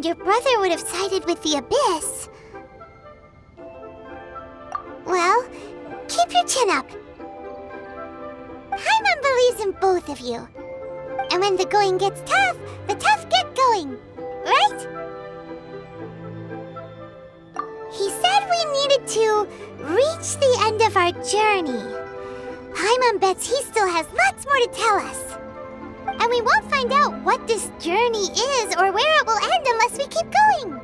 Your brother would have sided with the Abyss. Well, keep your chin up. Paimon believes in both of you. And when the going gets tough, the tough get going, right? He said we needed to reach the end of our journey. Paimon bets he still has lots more to tell us. And we won't find out what this journey is or where it will end unless we keep going.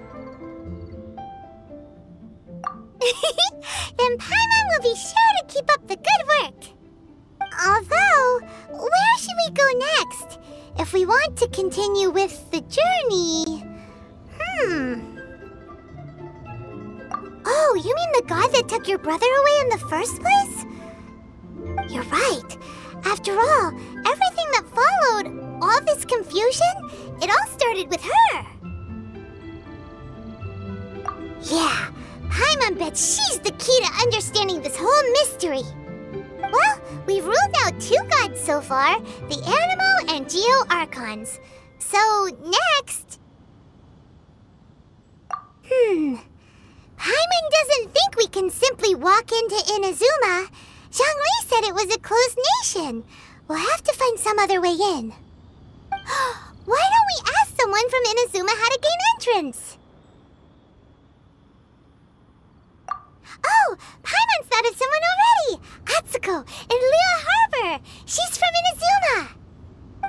Then Paimon will be sure to keep up the good work. Although, where should we go next? If we want to continue with the journey... Oh, you mean the god that took your brother away in the first place? You're right. After all, everything that followed, all this confusion, it all started with her. Yeah, Paimon bets she's the key to understanding this whole mystery. Well, we've ruled out 2 gods so far, the Animo and Geo Archons. So, next... Paimon doesn't think we can simply walk into Inazuma. Zhongli said it was a closed nation. We'll have to find some other way in. Why don't we ask someone from Inazuma how to gain entrance? Oh, Paimon's thought of someone already! Atsuko in Liyue Harbor! She's from Inazuma!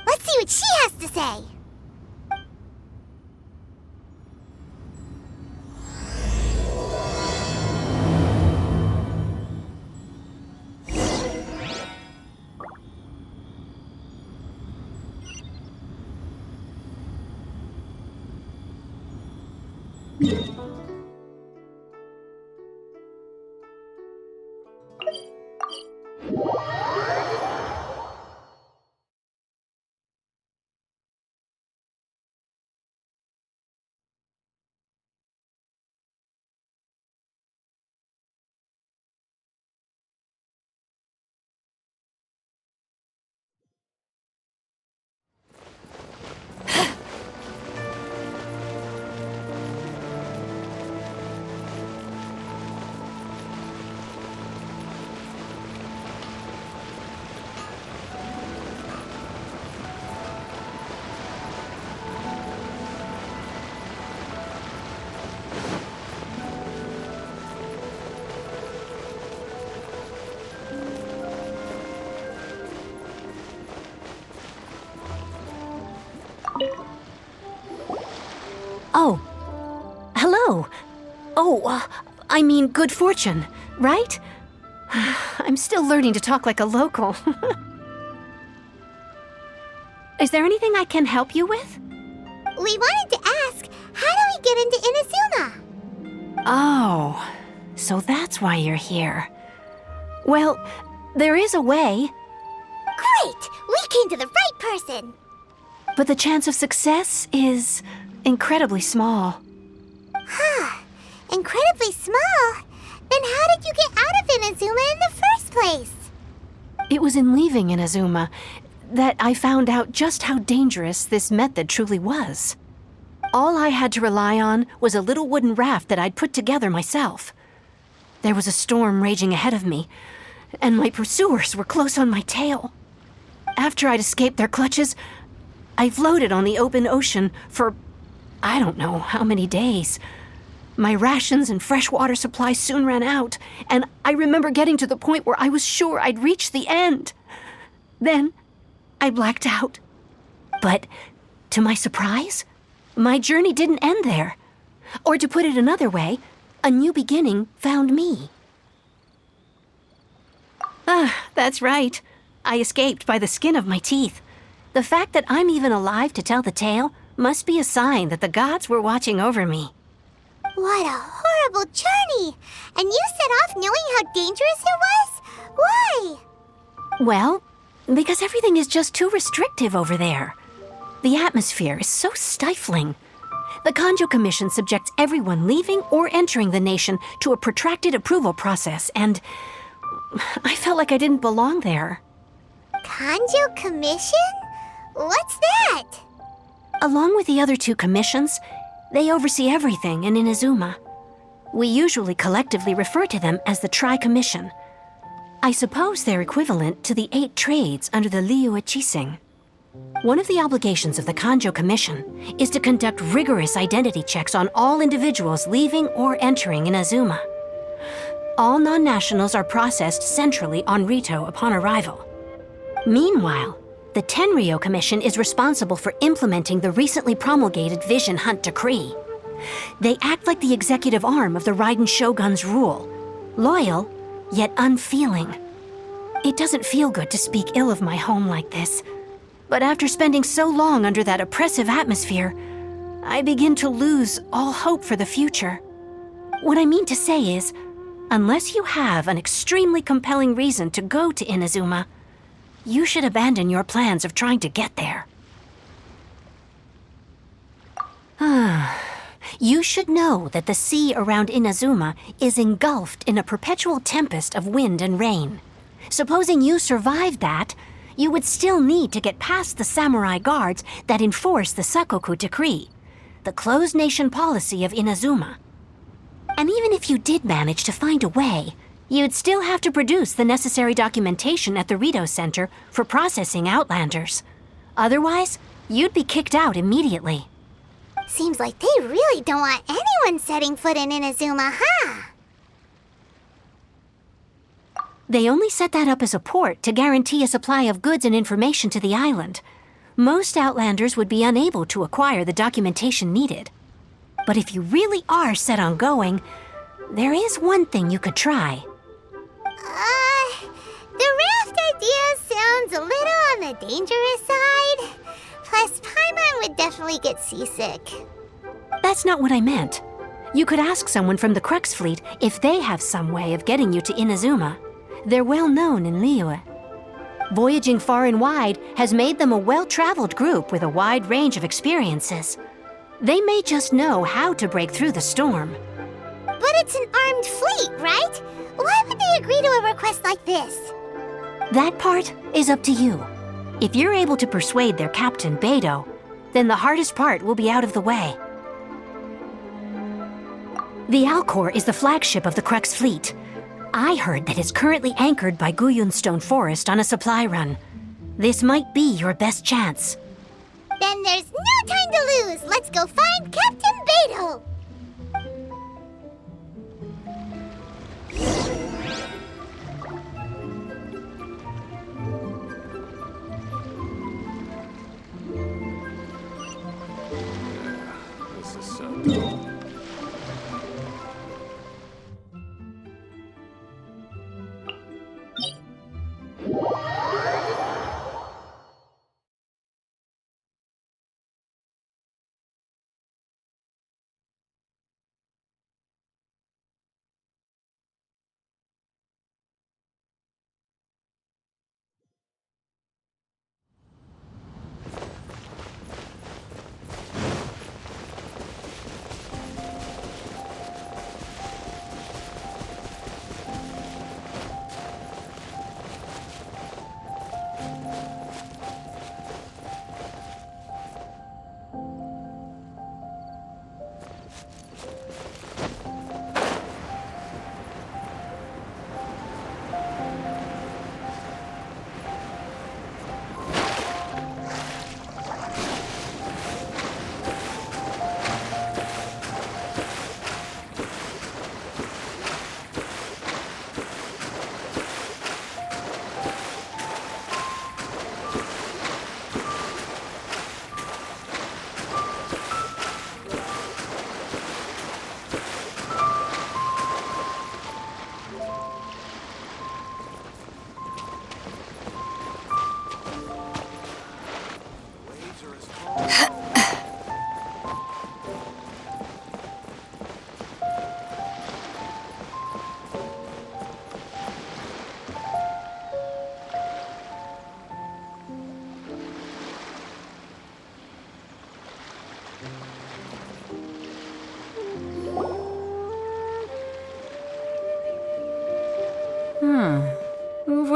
Let's see what she has to say. Oh. Hello. Oh, I mean good fortune, right? I'm still learning to talk like a local. Is there anything I can help you with? We wanted to ask, how do we get into Inazuma? Oh, so that's why you're here. Well, there is a way. Great! We came to the right person! But the chance of success is incredibly small. Huh. Incredibly small? Then how did you get out of Inazuma in the first place? It was in leaving Inazuma that I found out just how dangerous this method truly was. All I had to rely on was a little wooden raft that I'd put together myself. There was a storm raging ahead of me, and my pursuers were close on my tail. After I'd escaped their clutches, I floated on the open ocean for I don't know how many days. My rations and fresh water supply soon ran out, and I remember getting to the point where I was sure I'd reached the end. Then, I blacked out. But, to my surprise, my journey didn't end there. Or to put it another way, a new beginning found me. That's right. I escaped by the skin of my teeth. The fact that I'm even alive to tell the tale must be a sign that the gods were watching over me. What a horrible journey! And you set off knowing how dangerous it was? Why? Well, because everything is just too restrictive over there. The atmosphere is so stifling. The Kanjo Commission subjects everyone leaving or entering the nation to a protracted approval process, and I felt like I didn't belong there. Kanjo Commission? What's that? Along with the other two commissions, they oversee everything in Inazuma. We usually collectively refer to them as the Tri-Commission. I suppose they're equivalent to the 8 trades under the Liyue Chising. One of the obligations of the Kanjo Commission is to conduct rigorous identity checks on all individuals leaving or entering Inazuma. All non-nationals are processed centrally on Rito upon arrival. Meanwhile, the Tenryo Commission is responsible for implementing the recently promulgated Vision Hunt Decree. They act like the executive arm of the Raiden Shogun's rule, loyal, yet unfeeling. It doesn't feel good to speak ill of my home like this, but after spending so long under that oppressive atmosphere, I begin to lose all hope for the future. What I mean to say is, unless you have an extremely compelling reason to go to Inazuma, you should abandon your plans of trying to get there. You should know that the sea around Inazuma is engulfed in a perpetual tempest of wind and rain. Supposing you survived that, you would still need to get past the samurai guards that enforce the Sakoku Decree, the closed nation policy of Inazuma. And even if you did manage to find a way, you'd still have to produce the necessary documentation at the Rito Center for processing Outlanders. Otherwise, you'd be kicked out immediately. Seems like they really don't want anyone setting foot in Inazuma, huh? They only set that up as a port to guarantee a supply of goods and information to the island. Most Outlanders would be unable to acquire the documentation needed. But if you really are set on going, there is one thing you could try. The raft idea sounds a little on the dangerous side. Plus, Paimon would definitely get seasick. That's not what I meant. You could ask someone from the Crux Fleet if they have some way of getting you to Inazuma. They're well known in Liyue. Voyaging far and wide has made them a well-traveled group with a wide range of experiences. They may just know how to break through the storm. But it's an armed fleet, right? Why would they agree to a request like this? That part is up to you. If you're able to persuade their captain, Beidou, then the hardest part will be out of the way. The Alcor is the flagship of the Crux Fleet. I heard that it's currently anchored by Guyunstone Forest on a supply run. This might be your best chance. Then there's no time to lose. Let's go find Captain Beidou. This is so dull.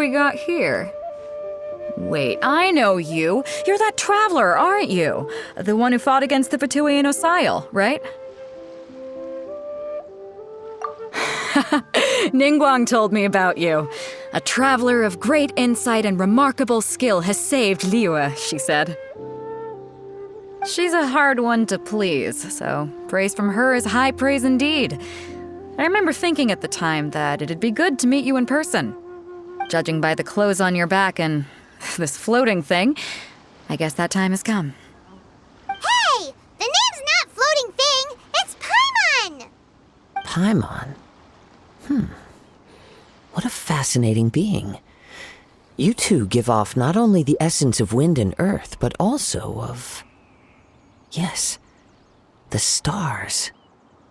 we got here? Wait, I know you. You're that traveler, aren't you? The one who fought against the Fatui and Osile, right? Ningguang told me about you. A traveler of great insight and remarkable skill has saved Liyue, she said. She's a hard one to please, so praise from her is high praise indeed. I remember thinking at the time that it'd be good to meet you in person. Judging by the clothes on your back and this floating thing, I guess that time has come. Hey! The name's not Floating Thing! It's Paimon! Paimon? What a fascinating being. You two give off not only the essence of wind and earth, but also of... yes, the stars.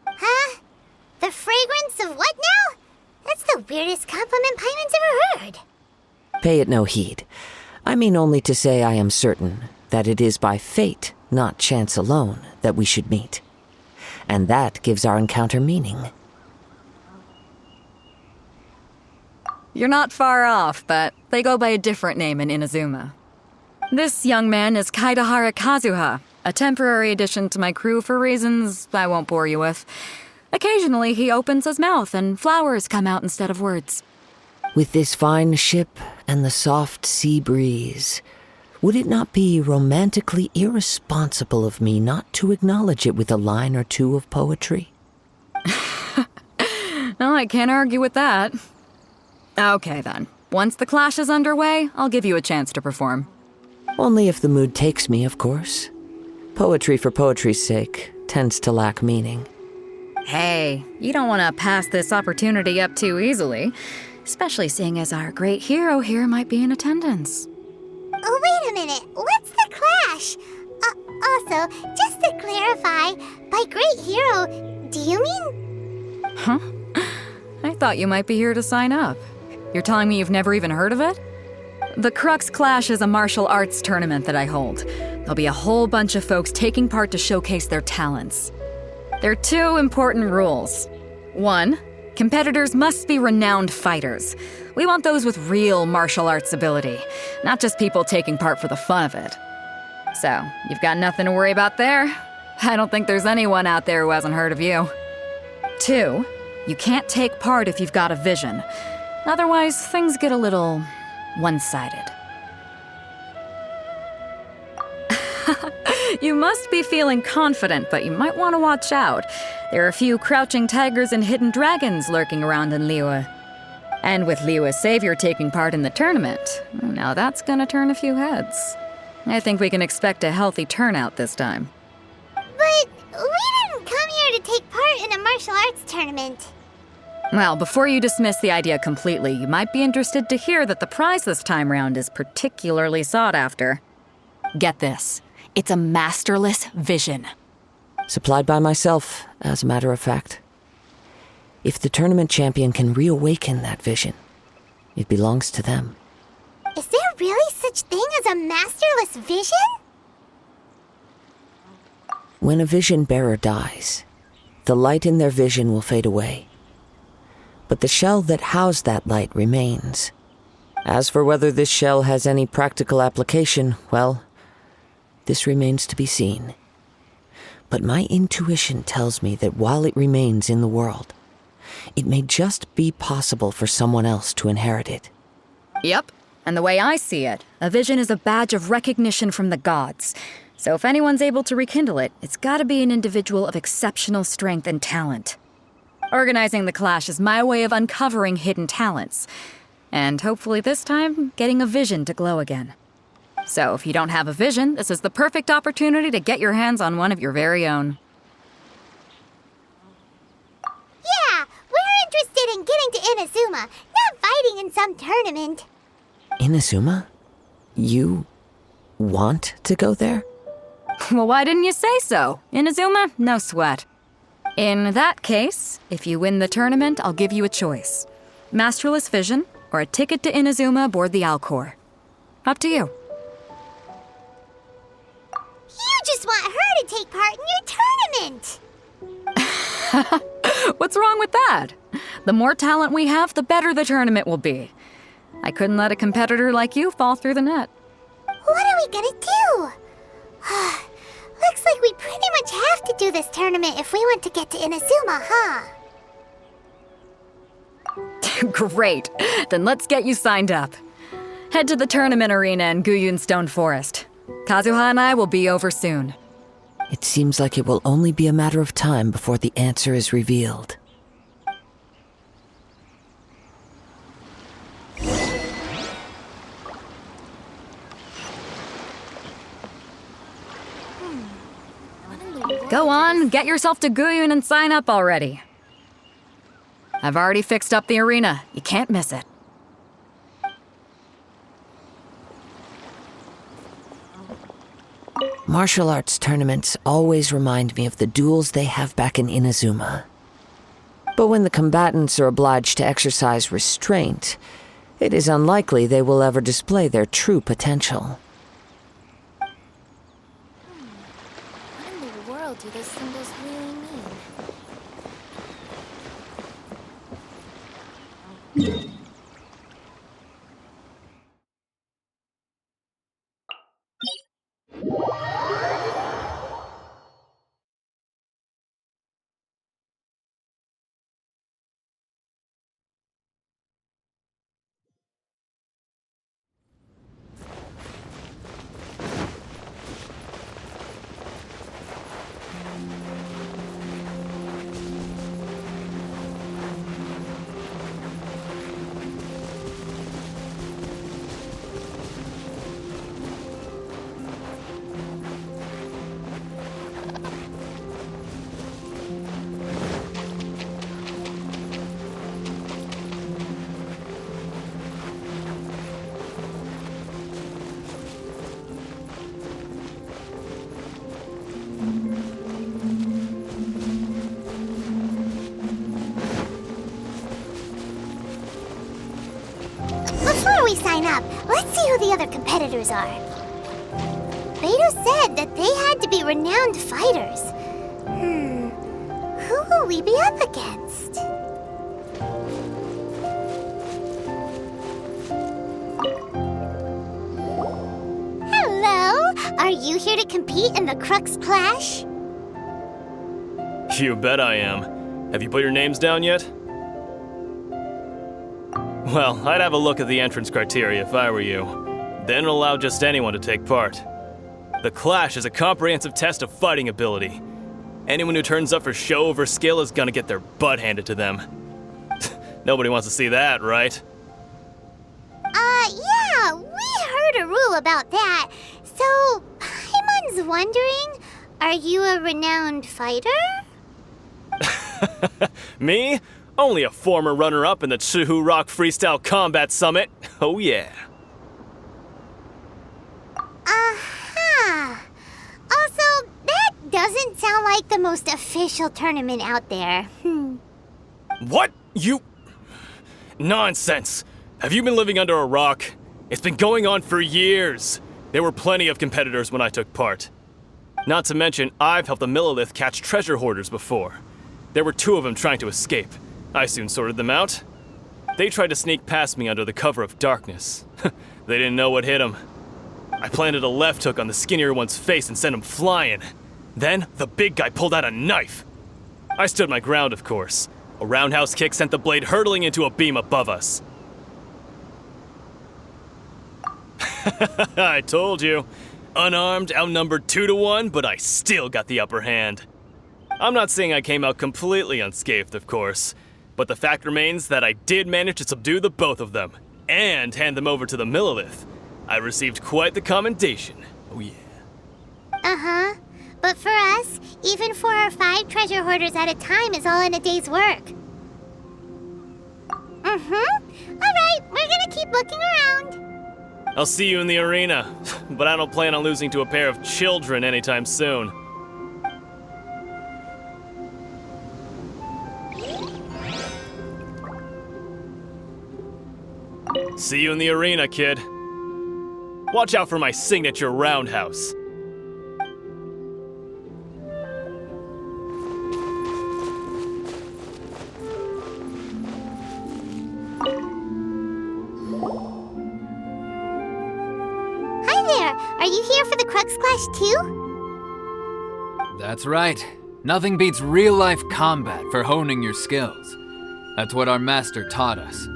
Huh? The fragrance of what now? That's the weirdest compliment Paimon's ever heard. Pay it no heed. I mean only to say I am certain that it is by fate, not chance alone, that we should meet. And that gives our encounter meaning. You're not far off, but they go by a different name in Inazuma. This young man is Kaidahara Kazuha, a temporary addition to my crew for reasons I won't bore you with. Occasionally, he opens his mouth and flowers come out instead of words. With this fine ship and the soft sea breeze, would it not be romantically irresponsible of me not to acknowledge it with a line or two of poetry? No, I can't argue with that. Okay then. Once the clash is underway, I'll give you a chance to perform. Only if the mood takes me, of course. Poetry for poetry's sake tends to lack meaning. Hey, you don't want to pass this opportunity up too easily, especially seeing as our great hero here might be in attendance. Oh, wait a minute. What's the clash? Also, just to clarify, by great hero, do you mean... Huh? I thought you might be here to sign up. You're telling me you've never even heard of it? The Crux Clash is a martial arts tournament that I hold. There'll be a whole bunch of folks taking part to showcase their talents. There are two important rules. 1, competitors must be renowned fighters. We want those with real martial arts ability, not just people taking part for the fun of it. So, you've got nothing to worry about there. I don't think there's anyone out there who hasn't heard of you. 2, you can't take part if you've got a vision. Otherwise, things get a little one-sided. You must be feeling confident, but you might want to watch out. There are a few crouching tigers and hidden dragons lurking around in Liyue. And with Liyue's savior taking part in the tournament, now that's gonna turn a few heads. I think we can expect a healthy turnout this time. But we didn't come here to take part in a martial arts tournament. Well, before you dismiss the idea completely, you might be interested to hear that the prize this time round is particularly sought after. Get this. It's a masterless vision. Supplied by myself, as a matter of fact. If the tournament champion can reawaken that vision, it belongs to them. Is there really such thing as a masterless vision? When a vision bearer dies, the light in their vision will fade away. But the shell that housed that light remains. As for whether this shell has any practical application, well, this remains to be seen. But my intuition tells me that while it remains in the world, it may just be possible for someone else to inherit it. Yep. And the way I see it, a vision is a badge of recognition from the gods. So if anyone's able to rekindle it, it's gotta be an individual of exceptional strength and talent. Organizing the clash is my way of uncovering hidden talents. And hopefully this time, getting a vision to glow again. So if you don't have a vision, this is the perfect opportunity to get your hands on one of your very own. Yeah, we're interested in getting to Inazuma, not fighting in some tournament. Inazuma? You want to go there? Well, why didn't you say so? Inazuma? No sweat. In that case, if you win the tournament, I'll give you a choice. Masterless Vision, or a ticket to Inazuma aboard the Alcor. Up to you. You just want her to take part in your tournament! What's wrong with that? The more talent we have, the better the tournament will be. I couldn't let a competitor like you fall through the net. What are we gonna do? Looks like we pretty much have to do this tournament if we want to get to Inazuma, huh? Great. Then let's get you signed up. Head to the tournament arena in Guyun Stone Forest. Kazuha and I will be over soon. It seems like it will only be a matter of time before the answer is revealed. Go on, get yourself to Guyun and sign up already. I've already fixed up the arena. You can't miss it. Martial arts tournaments always remind me of the duels they have back in Inazuma. But when the combatants are obliged to exercise restraint, it is unlikely they will ever display their true potential. What in the world do those symbols really mean? Before we sign up, let's see who the other competitors are. Beto said that they had to be renowned fighters. Who will we be up against? Hello! Are you here to compete in the Crux Clash? You bet I am. Have you put your names down yet? Well, I'd have a look at the entrance criteria if I were you. Then allow just anyone to take part. The Clash is a comprehensive test of fighting ability. Anyone who turns up for show over skill is gonna get their butt handed to them. Nobody wants to see that, right? Yeah, we heard a rule about that. So, Paimon's wondering, are you a renowned fighter? Me? Only a former runner-up in the Chihu Rock Freestyle Combat Summit. Oh yeah. Aha! Also, that doesn't sound like the most official tournament out there. What? You... Nonsense. Have you been living under a rock? It's been going on for years. There were plenty of competitors when I took part. Not to mention, I've helped the Millilith catch treasure hoarders before. There were 2 of them trying to escape. I soon sorted them out. They tried to sneak past me under the cover of darkness. They didn't know what hit them. I planted a left hook on the skinnier one's face and sent him flying. Then, the big guy pulled out a knife. I stood my ground, of course. A roundhouse kick sent the blade hurtling into a beam above us. I told you. Unarmed, outnumbered 2-1, but I still got the upper hand. I'm not saying I came out completely unscathed, of course. But the fact remains that I did manage to subdue the both of them, and hand them over to the Millilith. I received quite the commendation. Oh yeah. Uh-huh. But for us, even 4 or 5 treasure hoarders at a time is all in a day's work. Alright, we're gonna keep looking around. I'll see you in the arena, but I don't plan on losing to a pair of children anytime soon. See you in the arena, kid. Watch out for my signature roundhouse. are you here for the Crux Clash too? That's right. Nothing beats real-life combat for honing your skills. That's what our master taught us.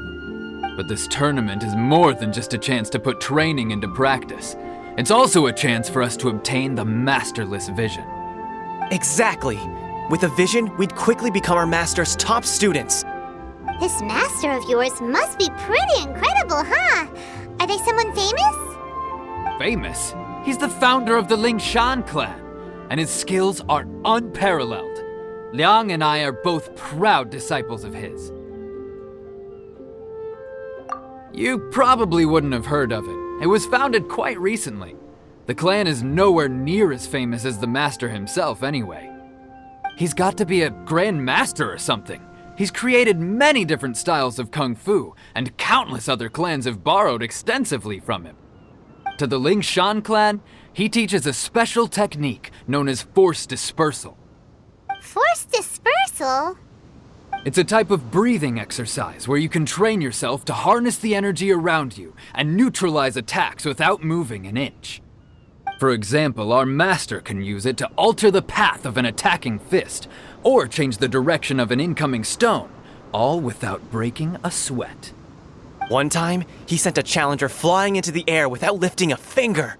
But this tournament is more than just a chance to put training into practice. It's also a chance for us to obtain the masterless vision. Exactly. With a vision, we'd quickly become our master's top students. This master of yours must be pretty incredible, huh? Are they someone famous? Famous? He's the founder of the Lingshan clan, and his skills are unparalleled. Liang and I are both proud disciples of his. You probably wouldn't have heard of it. It was founded quite recently. The clan is nowhere near as famous as the master himself anyway. He's got to be a grand master or something. He's created many different styles of kung fu, and countless other clans have borrowed extensively from him. To the Lingshan clan, he teaches a special technique known as force dispersal. Force dispersal? It's a type of breathing exercise where you can train yourself to harness the energy around you and neutralize attacks without moving an inch. For example, our master can use it to alter the path of an attacking fist, or change the direction of an incoming stone, all without breaking a sweat. One time, he sent a challenger flying into the air without lifting a finger.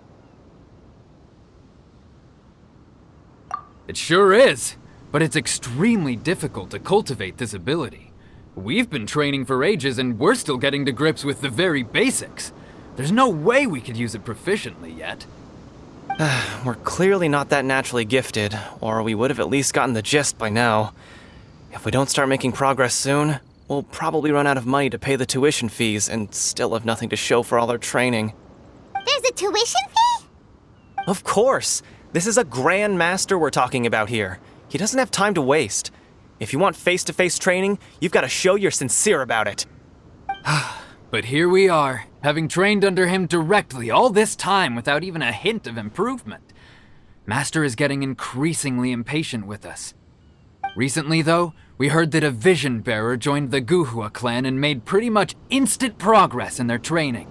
It sure is, but it's extremely difficult to cultivate this ability. We've been training for ages and we're still getting to grips with the very basics. There's no way we could use it proficiently yet. We're clearly not that naturally gifted, or we would have at least gotten the gist by now. If we don't start making progress soon, we'll probably run out of money to pay the tuition fees and still have nothing to show for all our training. There's a tuition fee? Of course! This is a grand master we're talking about here. He doesn't have time to waste. If you want face-to-face training, you've got to show you're sincere about it. But here we are, having trained under him directly all this time without even a hint of improvement. Master is getting increasingly impatient with us. Recently, though, we heard that a vision bearer joined the Guhua clan and made pretty much instant progress in their training.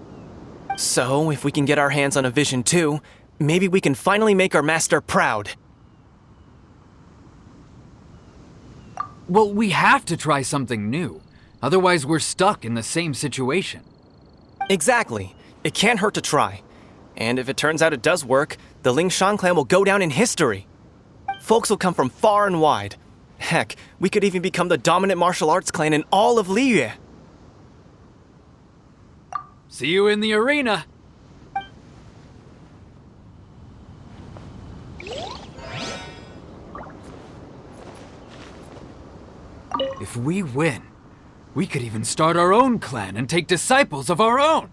So, if we can get our hands on a vision too, maybe we can finally make our master proud. Well, we have to try something new. Otherwise, we're stuck in the same situation. Exactly. It can't hurt to try. And if it turns out it does work, the Lingshan clan will go down in history. Folks will come from far and wide. Heck, we could even become the dominant martial arts clan in all of Liyue. See you in the arena! If we win, we could even start our own clan and take disciples of our own.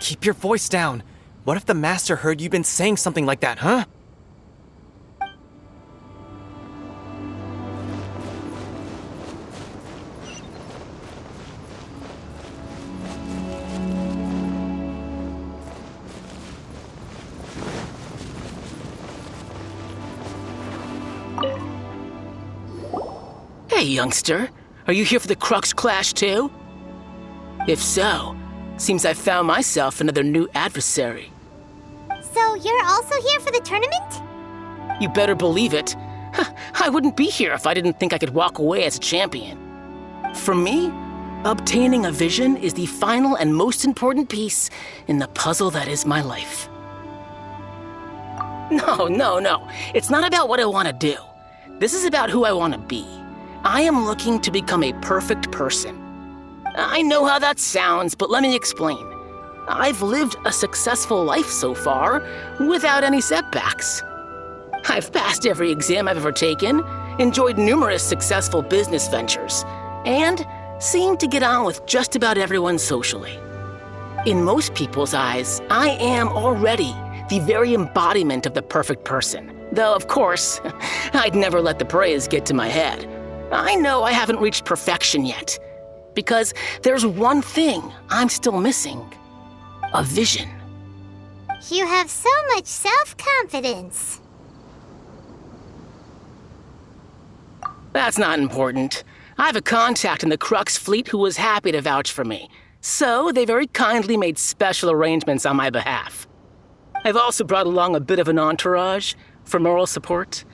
Keep your voice down. What if the master heard you've been saying something like that, huh? Hey, youngster. Are you here for the Crux Clash too? If so, seems I've found myself another new adversary. So you're also here for the tournament? You better believe it. I wouldn't be here if I didn't think I could walk away as a champion. For me, obtaining a vision is the final and most important piece in the puzzle that is my life. No. It's not about what I want to do. This is about who I want to be. I am looking to become a perfect person. I know how that sounds, but let me explain. I've lived a successful life so far, without any setbacks. I've passed every exam I've ever taken, enjoyed numerous successful business ventures, and seem to get on with just about everyone socially. In most people's eyes, I am already the very embodiment of the perfect person. Though, of course, I'd never let the praise get to my head. I know I haven't reached perfection yet, because there's one thing I'm still missing. A vision. You have so much self-confidence. That's not important. I have a contact in the Crux fleet who was happy to vouch for me, so they very kindly made special arrangements on my behalf. I've also brought along a bit of an entourage for moral support.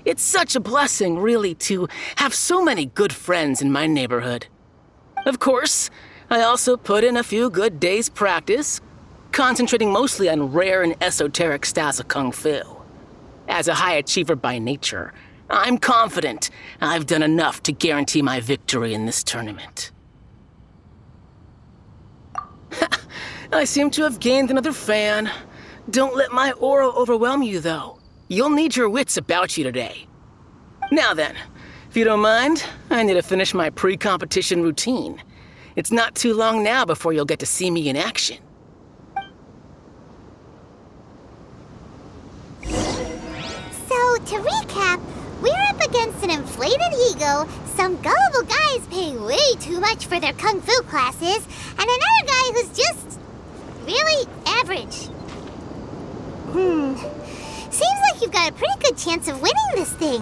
It's such a blessing, really, to have so many good friends in my neighborhood. Of course, I also put in a few good days' practice, concentrating mostly on rare and esoteric styles of Kung Fu. As a high achiever by nature, I'm confident I've done enough to guarantee my victory in this tournament. I seem to have gained another fan. Don't let my aura overwhelm you, though. You'll need your wits about you today. Now then, if you don't mind, I need to finish my pre-competition routine. It's not too long now before you'll get to see me in action. So, to recap, we're up against an inflated ego, some gullible guys paying way too much for their kung fu classes, and another guy who's just really average. Seems like you've got a pretty good chance of winning this thing.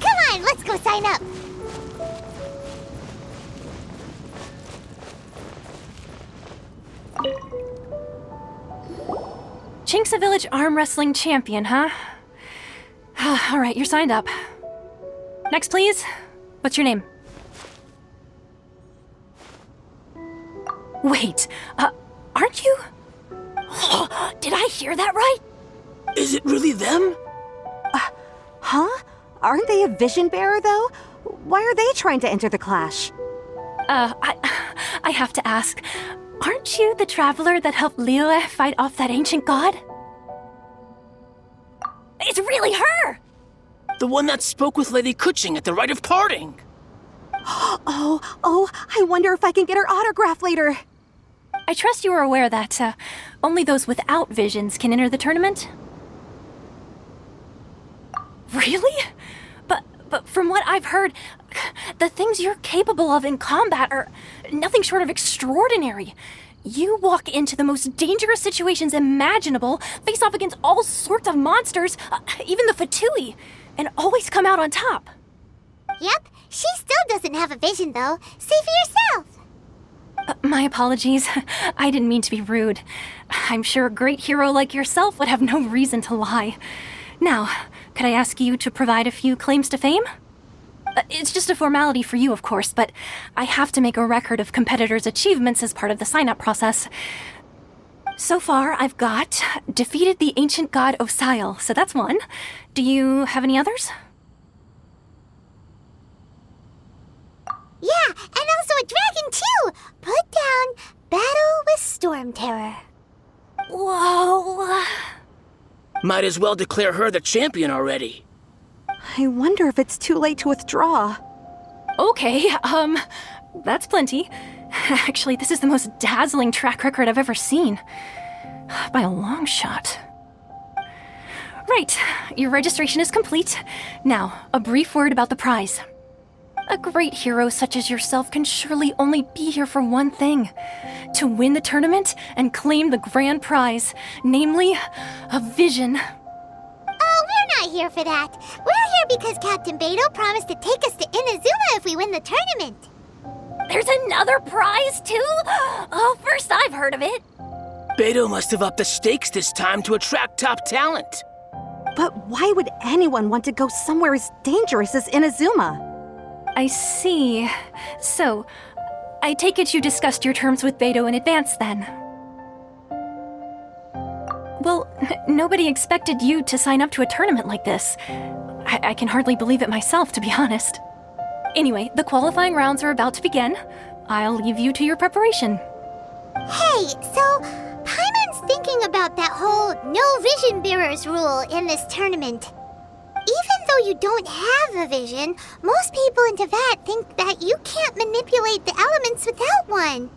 Come on, let's go sign up. Chinksa Village Arm Wrestling Champion, huh? All right, you're signed up. Next, please. What's your name? Wait, aren't you? Did I hear that right? Is it really them? Huh? Aren't they a vision bearer, though? Why are they trying to enter the clash? I have to ask, aren't you the traveler that helped Liyue fight off that ancient god? It's really her! The one that spoke with Lady Kuching at the rite of parting. Oh, I wonder if I can get her autograph later. I trust you are aware that only those without visions can enter the tournament? Really? But from what I've heard, the things you're capable of in combat are nothing short of extraordinary. You walk into the most dangerous situations imaginable, face off against all sorts of monsters, even the Fatui, and always come out on top. Yep, she still doesn't have a vision, though. See for yourself. My apologies. I didn't mean to be rude. I'm sure a great hero like yourself would have no reason to lie. Now, could I ask you to provide a few claims to fame? It's just a formality for you, of course, but I have to make a record of competitors' achievements as part of the sign-up process. So far, I've got defeated the ancient god Osail, so that's one. Do you have any others? Yeah, and also a dragon, too! Put down Battle with Storm Terror. Whoa. Might as well declare her the champion already. I wonder if it's too late to withdraw. Okay, that's plenty. Actually, this is the most dazzling track record I've ever seen. By a long shot. Right, your registration is complete. Now, a brief word about the prize. A great hero such as yourself can surely only be here for one thing. To win the tournament and claim the grand prize, namely, a vision. Oh, we're not here for that. We're here because Captain Beidou promised to take us to Inazuma if we win the tournament. There's another prize, too? Oh, first I've heard of it. Beidou must have upped the stakes this time to attract top talent. But why would anyone want to go somewhere as dangerous as Inazuma? I see. So, I take it you discussed your terms with Beidou in advance, then? Well, nobody expected you to sign up to a tournament like this. I can hardly believe it myself, to be honest. Anyway, the qualifying rounds are about to begin. I'll leave you to your preparation. Hey, so Paimon's thinking about that whole no vision bearers rule in this tournament. Even though you don't have a vision, most people in Teyvat think that you can't manipulate the elements without one.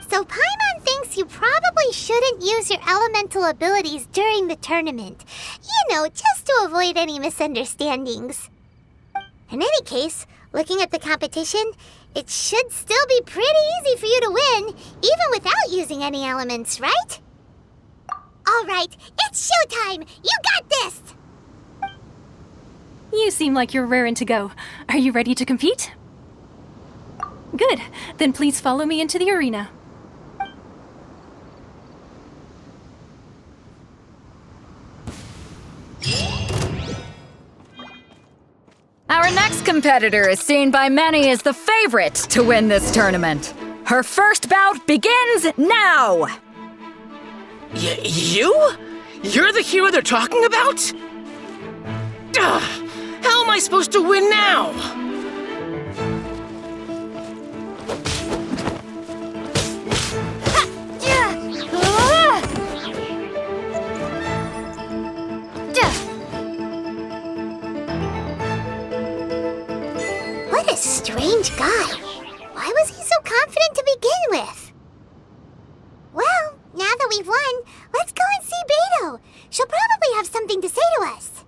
So Paimon thinks you probably shouldn't use your elemental abilities during the tournament. You know, just to avoid any misunderstandings. In any case, looking at the competition, it should still be pretty easy for you to win, even without using any elements, right? All right, it's showtime! You got this! You seem like you're raring to go. Are you ready to compete? Good. Then please follow me into the arena. next competitor is seen by many as the favorite to win this tournament. Her first bout begins now! You? You're the hero they're talking about? Ugh, how am I supposed to win now? What a strange guy. Why was he so confident to begin with? Well, now that we've won, let's go and see Beto. She'll probably have something to say to us.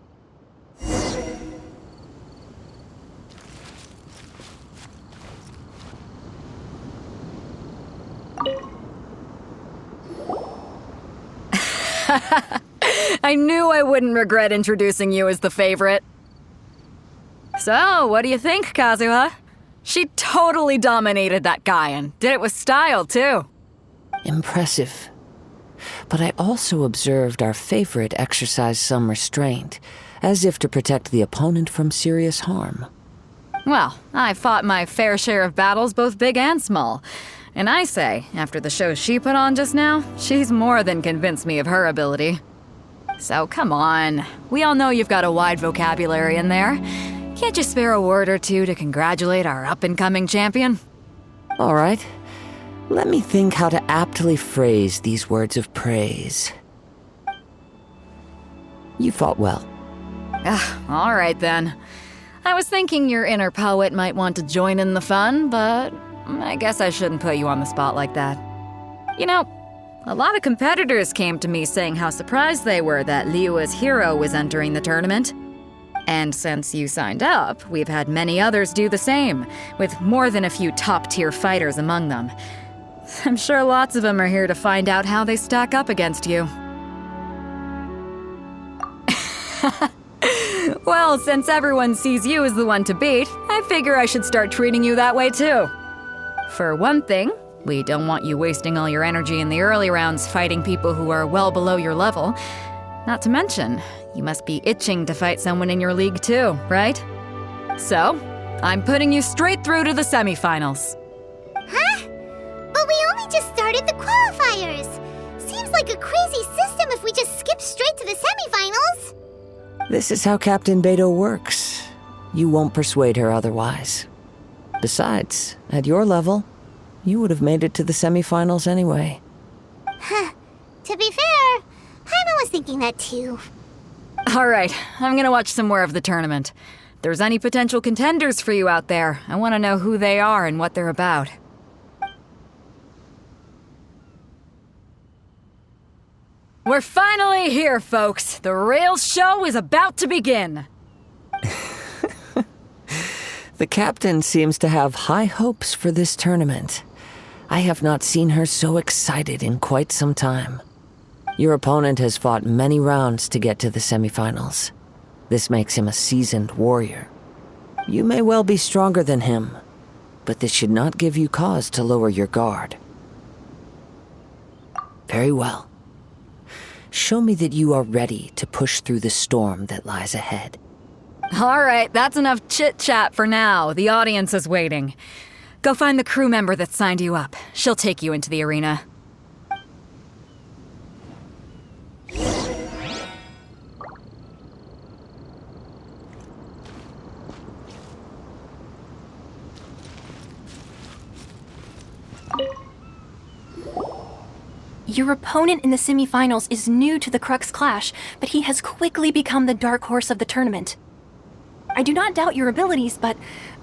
I knew I wouldn't regret introducing you as the favorite. So, what do you think, Kazuha? She totally dominated that guy and did it with style, too. Impressive. But I also observed our favorite exercise some restraint, as if to protect the opponent from serious harm. Well, I fought my fair share of battles, both big and small. And I say, after the show she put on just now, she's more than convinced me of her ability. So come on, we all know you've got a wide vocabulary in there. Can't you spare a word or two to congratulate our up-and-coming champion? All right. Let me think how to aptly phrase these words of praise. You fought well. All right then. I was thinking your inner poet might want to join in the fun, but I guess I shouldn't put you on the spot like that. You know, a lot of competitors came to me saying how surprised they were that Liyue's hero was entering the tournament. And since you signed up, we've had many others do the same, with more than a few top-tier fighters among them. I'm sure lots of them are here to find out how they stack up against you. Well, since everyone sees you as the one to beat, I figure I should start treating you that way too. For one thing, we don't want you wasting all your energy in the early rounds fighting people who are well below your level. Not to mention, you must be itching to fight someone in your league too, right? So, I'm putting you straight through to the semifinals. Huh? But we only just started the qualifiers. Seems like a crazy system if we just skip straight to the semifinals. This is how Captain Beto works. You won't persuade her otherwise. Besides, at your level, you would have made it to the semifinals anyway. Huh. To be fair, Paimon was thinking that too. All right, I'm gonna watch some more of the tournament. If there's any potential contenders for you out there, I want to know who they are and what they're about. We're finally here, folks. The real show is about to begin. The captain seems to have high hopes for this tournament. I have not seen her so excited in quite some time. Your opponent has fought many rounds to get to the semifinals. This makes him a seasoned warrior. You may well be stronger than him, but this should not give you cause to lower your guard. Very well. Show me that you are ready to push through the storm that lies ahead. All right, that's enough chit-chat for now. The audience is waiting. Go find the crew member that signed you up. She'll take you into the arena. Your opponent in the semifinals is new to the Crux Clash, but he has quickly become the dark horse of the tournament. I do not doubt your abilities, but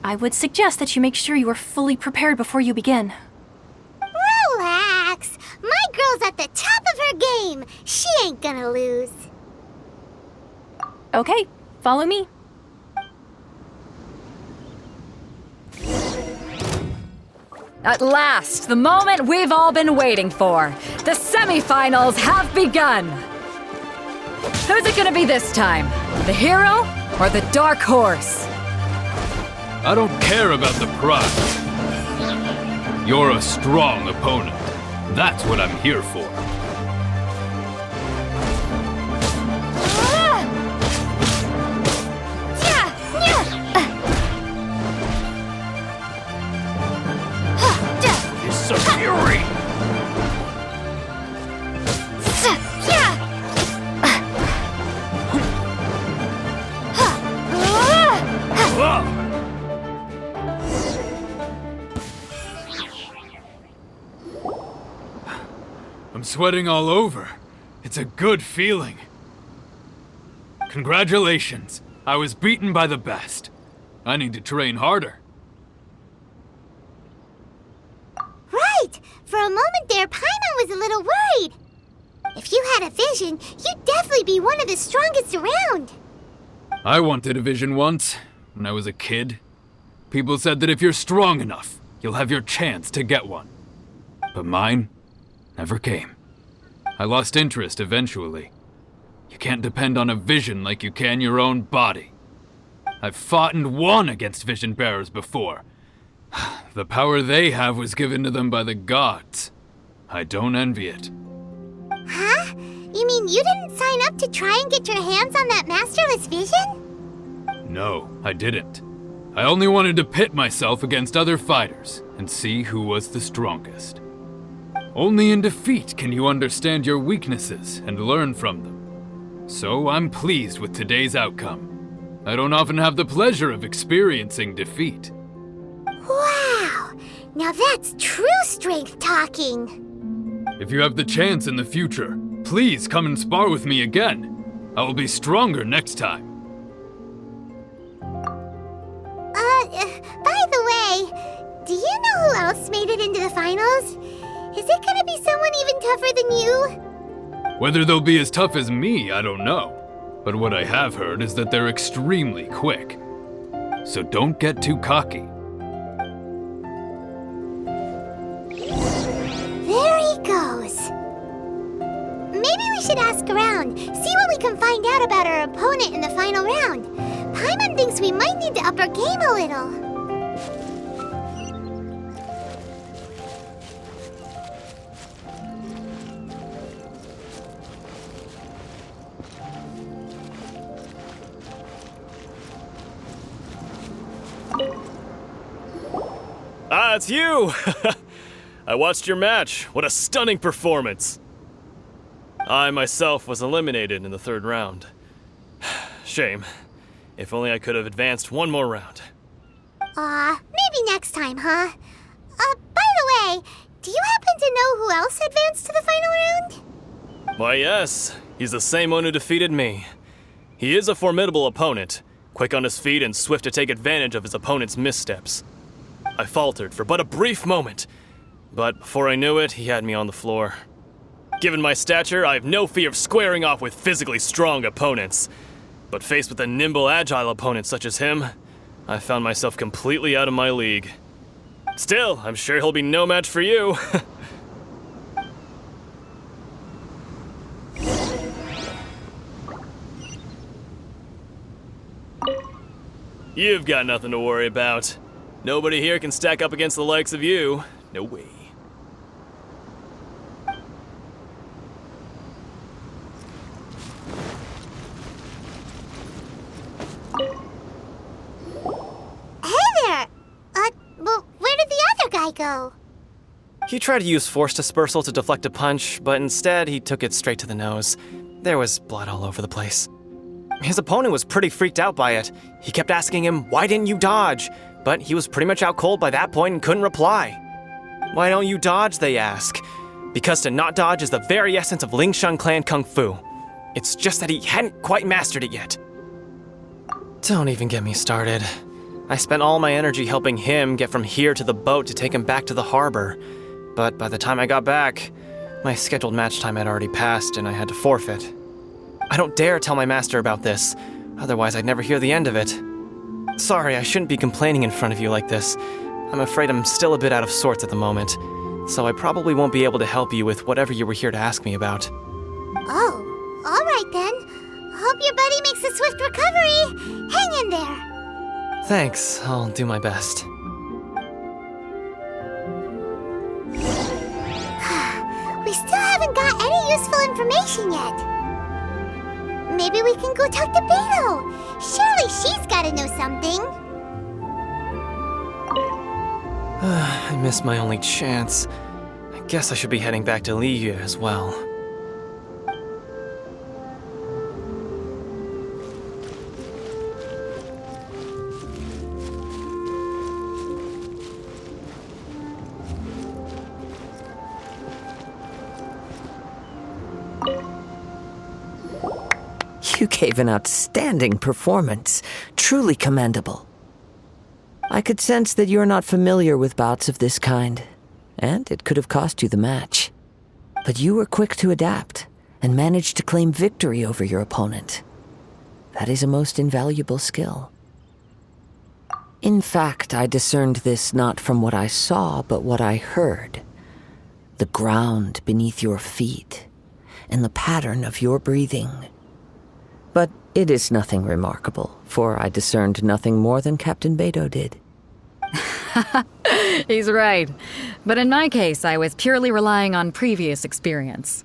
I would suggest that you make sure you are fully prepared before you begin. Relax. My girl's at the top of her game. She ain't gonna lose. Okay, follow me. At last, the moment we've all been waiting for. The semifinals have begun. Who's it gonna be this time? The hero or the dark horse? I don't care about the prize. You're a strong opponent. That's what I'm here for. fury! I'm sweating all over. It's a good feeling. Congratulations. I was beaten by the best. I need to train harder. Right! For a moment there, Paimon was a little worried. If you had a vision, you'd definitely be one of the strongest around. I wanted a vision once, when I was a kid. People said that if you're strong enough, you'll have your chance to get one. But mine never came. I lost interest eventually. You can't depend on a vision like you can your own body. I've fought and won against vision bearers before. The power they have was given to them by the gods. I don't envy it. Huh? You mean you didn't sign up to try and get your hands on that masterless vision? No, I didn't. I only wanted to pit myself against other fighters and see who was the strongest. Only in defeat can you understand your weaknesses and learn from them. So I'm pleased with today's outcome. I don't often have the pleasure of experiencing defeat. Wow! Now that's true strength talking. If you have the chance in the future, please come and spar with me again. I will be stronger next time. By the way, do you know who else made it into the finals? Is it gonna be someone even tougher than you? Whether they'll be as tough as me, I don't know. But what I have heard is that they're extremely quick. So don't get too cocky. There he goes. Maybe we should ask around, see what we can find out about our opponent in the final round. Paimon thinks we might need to up our game a little. Ah, it's you! I watched your match. What a stunning performance! I myself was eliminated in the third round. Shame. If only I could have advanced one more round. Maybe next time, huh? By the way, do you happen to know who else advanced to the final round? Why, yes. He's the same one who defeated me. He is a formidable opponent, quick on his feet and swift to take advantage of his opponent's missteps. I faltered for but a brief moment, but before I knew it, he had me on the floor. Given my stature, I have no fear of squaring off with physically strong opponents. But faced with a nimble, agile opponent such as him, I found myself completely out of my league. Still, I'm sure he'll be no match for you. You've got nothing to worry about. Nobody here can stack up against the likes of you. No way. Hey there! Well, where did the other guy go? He tried to use force dispersal to deflect a punch, but instead he took it straight to the nose. There was blood all over the place. His opponent was pretty freaked out by it. He kept asking him, "Why didn't you dodge?" But he was pretty much out cold by that point and couldn't reply. "Why don't you dodge?" they ask. Because to not dodge is the very essence of Lingsheng clan kung fu. It's just that he hadn't quite mastered it yet. Don't even get me started. I spent all my energy helping him get from here to the boat to take him back to the harbor. But by the time I got back, my scheduled match time had already passed and I had to forfeit. I don't dare tell my master about this, otherwise I'd never hear the end of it. Sorry, I shouldn't be complaining in front of you like this. I'm afraid I'm still a bit out of sorts at the moment, so I probably won't be able to help you with whatever you were here to ask me about. Oh, all right then. Hope your buddy makes a swift recovery. Hang in there. Thanks, I'll do my best. We still haven't got any useful information yet. Maybe we can go talk to Beto. Surely she's gotta know something. I missed my only chance. Guess I should be heading back to Liyue as well. You gave an outstanding performance. Truly commendable. I could sense that you're not familiar with bouts of this kind, and it could have cost you the match. But you were quick to adapt, and managed to claim victory over your opponent. That is a most invaluable skill. In fact, I discerned this not from what I saw, but what I heard. The ground beneath your feet, and the pattern of your breathing. But it is nothing remarkable, for I discerned nothing more than Captain Beidou did. He's right. But in my case, I was purely relying on previous experience.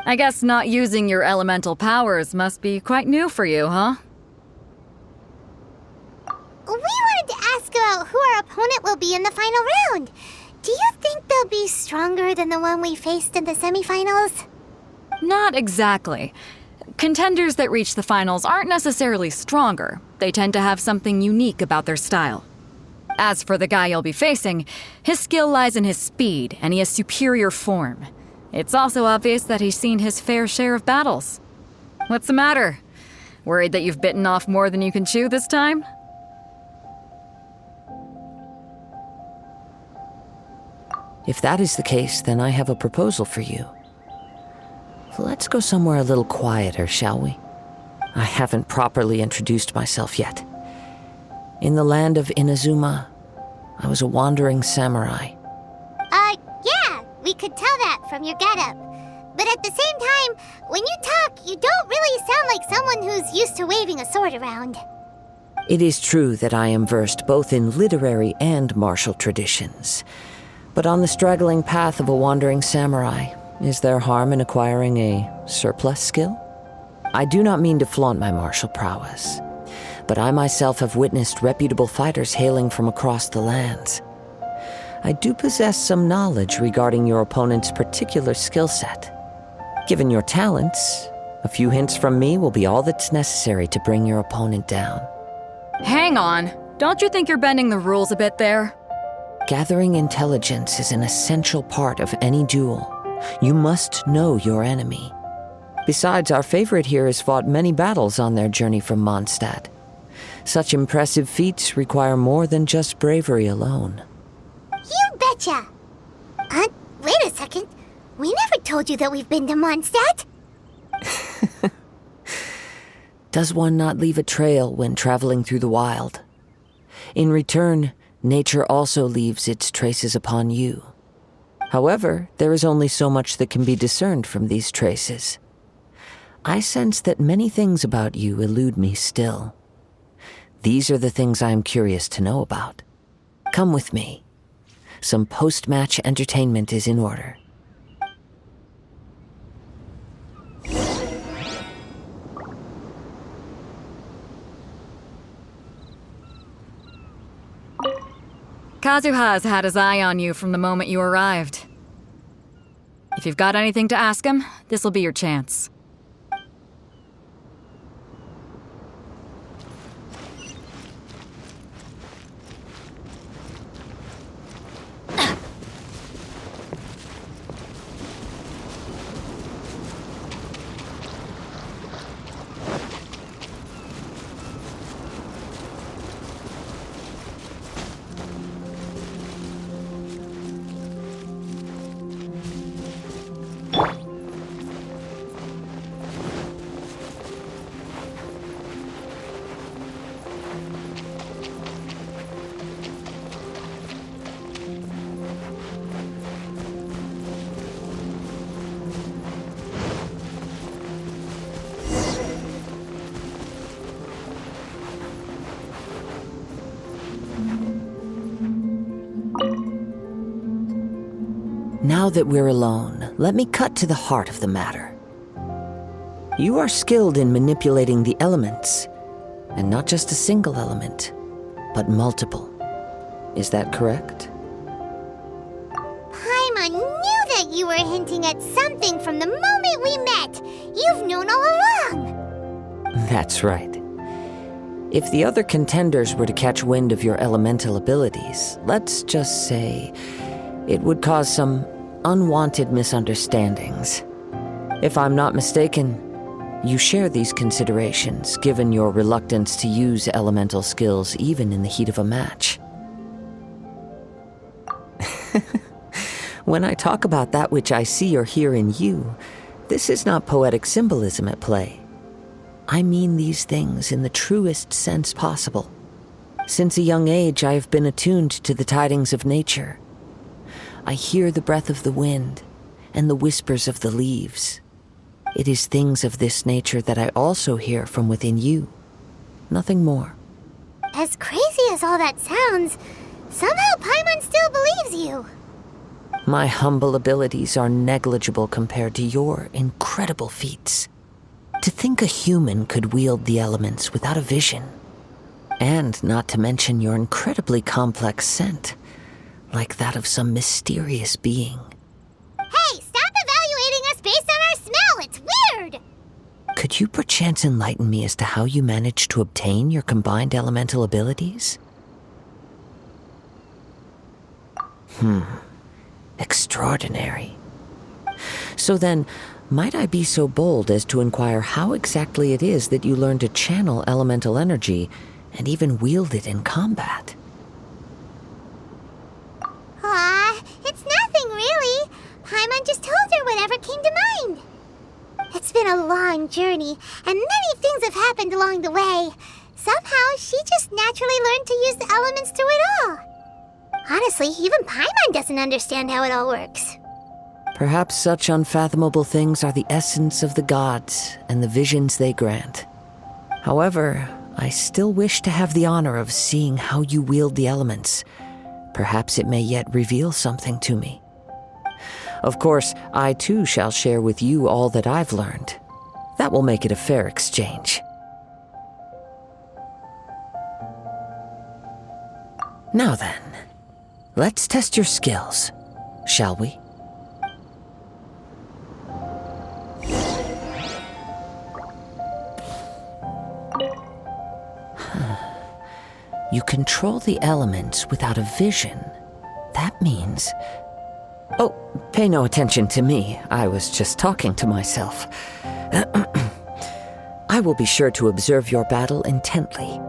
I guess not using your elemental powers must be quite new for you, huh? We wanted to ask about who our opponent will be in the final round. Do you think they'll be stronger than the one we faced in the semifinals? Not exactly. Contenders that reach the finals aren't necessarily stronger. They tend to have something unique about their style. As for the guy you'll be facing, his skill lies in his speed, and he has superior form. It's also obvious that he's seen his fair share of battles. What's the matter? Worried that you've bitten off more than you can chew this time? If that is the case, then I have a proposal for you. Let's go somewhere a little quieter, shall we? I haven't properly introduced myself yet. In the land of Inazuma, I was a wandering samurai. Yeah, we could tell that from your getup. But at the same time, when you talk, you don't really sound like someone who's used to waving a sword around. It is true that I am versed both in literary and martial traditions. But on the straggling path of a wandering samurai, is there harm in acquiring a surplus skill? I do not mean to flaunt my martial prowess, but I myself have witnessed reputable fighters hailing from across the lands. I do possess some knowledge regarding your opponent's particular skill set. Given your talents, a few hints from me will be all that's necessary to bring your opponent down. Hang on. Don't you think you're bending the rules a bit there? Gathering intelligence is an essential part of any duel. You must know your enemy. Besides, our favorite here has fought many battles on their journey from Mondstadt. Such impressive feats require more than just bravery alone. You betcha! Wait a second. We never told you that we've been to Mondstadt. Does one not leave a trail when traveling through the wild? In return, nature also leaves its traces upon you. However, there is only so much that can be discerned from these traces. I sense that many things about you elude me still. These are the things I am curious to know about. Come with me. Some post-match entertainment is in order. Kazuha's had his eye on you from the moment you arrived. If you've got anything to ask him, this'll be your chance. Now that we're alone, let me cut to the heart of the matter. You are skilled in manipulating the elements, and not just a single element, but multiple. Is that correct? Paimon knew were hinting at something from the moment we met. You've known all along. That's right. If the other contenders were to catch wind of your elemental abilities, let's just say it would cause some unwanted misunderstandings. If I'm not mistaken, you share these considerations, given your reluctance to use elemental skills even in the heat of a match. When I talk about that which I see or hear in you, this is not poetic symbolism at play. I mean these things in the truest sense possible. Since a young age, I have been attuned to the tidings of nature. I hear the breath of the wind and the whispers of the leaves. It is things of this nature that I also hear from within you. Nothing more. As crazy as all that sounds, somehow Paimon still believes you. My humble abilities are negligible compared to your incredible feats. To think a human could wield the elements without a vision. And not to mention your incredibly complex scent, like that of some mysterious being. Hey, stop evaluating us based on our smell! It's weird! Could you perchance enlighten me as to how you managed to obtain your combined elemental abilities? Extraordinary. So then, might I be so bold as to inquire how exactly it is that you learned to channel elemental energy and even wield it in combat? It's nothing really. Paimon just told her whatever came to mind. It's been a long journey, and many things have happened along the way. Somehow, she just naturally learned to use the elements through it all. Honestly, even Paimon doesn't understand how it all works. Perhaps such unfathomable things are the essence of the gods and the visions they grant. However, I still wish to have the honor of seeing how you wield the elements. Perhaps it may yet reveal something to me. Of course, I too shall share with you all that I've learned. That will make it a fair exchange. Now then, let's test your skills, shall we? You control the elements without a vision. That means... Oh, pay no attention to me. I was just talking to myself. I will be sure to observe your battle intently.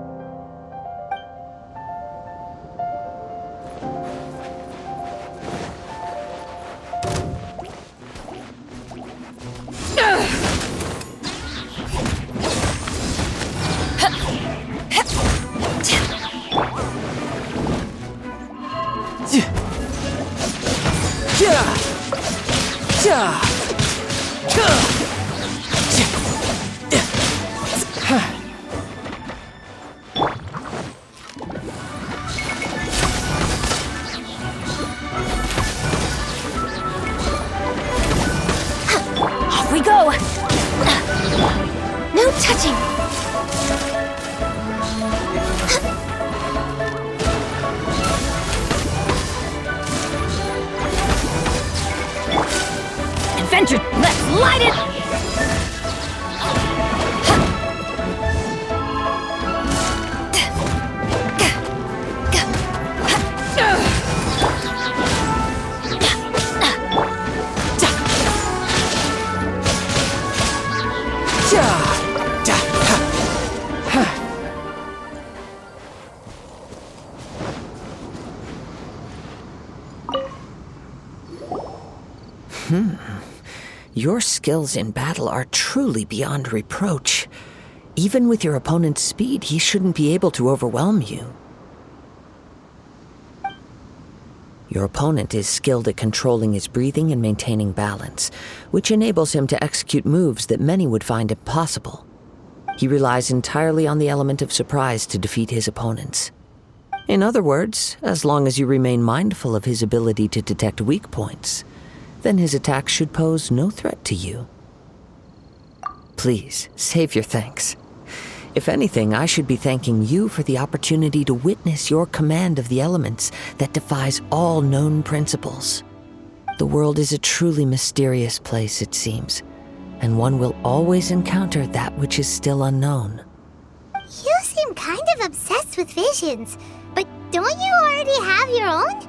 Off we go! No touching! Adventure, let's light it! Your skills in battle are truly beyond reproach. Even with your opponent's speed, he shouldn't be able to overwhelm you. Your opponent is skilled at controlling his breathing and maintaining balance, which enables him to execute moves that many would find impossible. He relies entirely on the element of surprise to defeat his opponents. In other words, as long as you remain mindful of his ability to detect weak points, then his attacks should pose no threat to you. Please, save your thanks. If anything, I should be thanking you for the opportunity to witness your command of the elements that defies all known principles. The world is a truly mysterious place, it seems, and one will always encounter that which is still unknown. You seem kind of obsessed with visions, but don't you already have your own?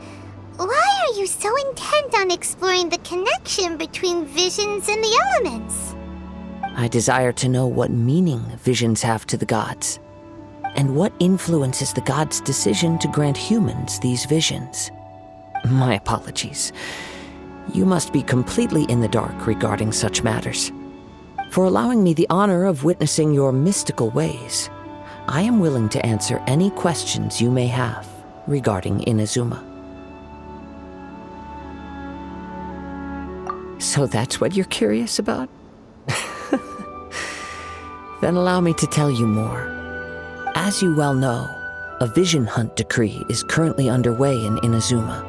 Why are you so intent on exploring the connection between visions and the elements? I desire to know what meaning visions have to the gods, and what influences the gods' decision to grant humans these visions. My apologies. You must be completely in the dark regarding such matters. For allowing me the honor of witnessing your mystical ways, I am willing to answer any questions you may have regarding Inazuma. So that's what you're curious about? Then allow me to tell you more. As you well know, a vision hunt decree is currently underway in Inazuma.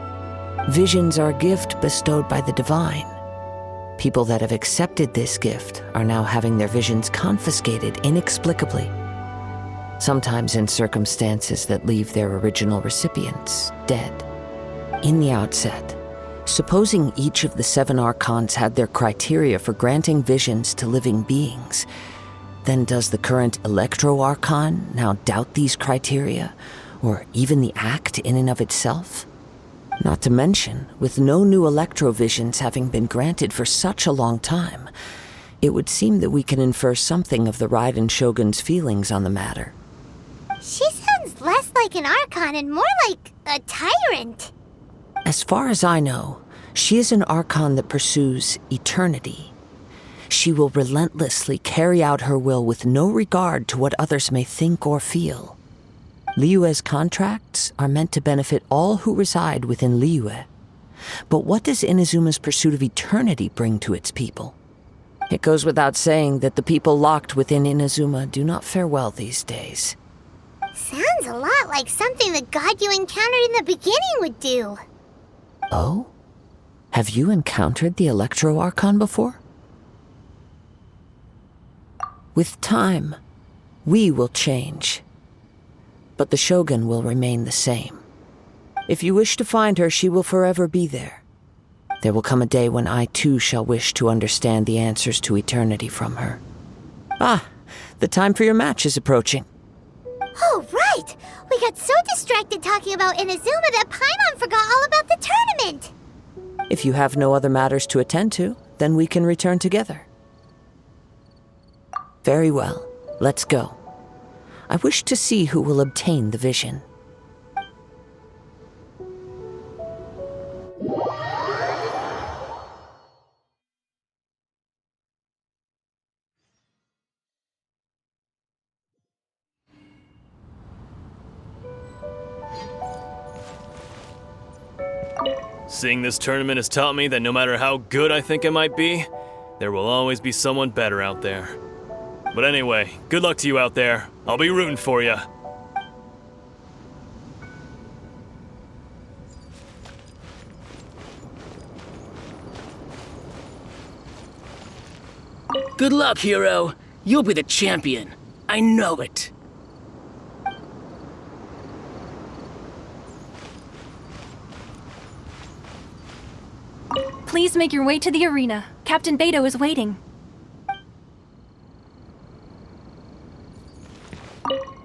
Visions are a gift bestowed by the divine. People that have accepted this gift are now having their visions confiscated inexplicably, sometimes in circumstances that leave their original recipients dead. In the outset, supposing each of the 7 archons had their criteria for granting visions to living beings, then does the current Electro-Archon now doubt these criteria, or even the act in and of itself? Not to mention, with no new Electro-Visions having been granted for such a long time, it would seem that we can infer something of the Raiden Shogun's feelings on the matter. She sounds less like an Archon and more like a tyrant. As far as I know, she is an Archon that pursues eternity. She will relentlessly carry out her will with no regard to what others may think or feel. Liyue's contracts are meant to benefit all who reside within Liyue. But what does Inazuma's pursuit of eternity bring to its people? It goes without saying that the people locked within Inazuma do not fare well these days. Sounds a lot like something the god you encountered in the beginning would do. Oh? Have you encountered the Electro-Archon before? With time, we will change, but the Shogun will remain the same. If you wish to find her, she will forever be there. There will come a day when I too shall wish to understand the answers to eternity from her. Ah, the time for your match is approaching. Oh, right! We got so distracted talking about Inazuma that Paimon forgot all about the tournament! If you have no other matters to attend to, then we can return together. Very well, let's go. I wish to see who will obtain the vision. Seeing this tournament has taught me that no matter how good I think I might be, there will always be someone better out there. But anyway, good luck to you out there. I'll be rooting for you. Good luck, hero. You'll be the champion. I know it. Please make your way to the arena. Captain Beto is waiting.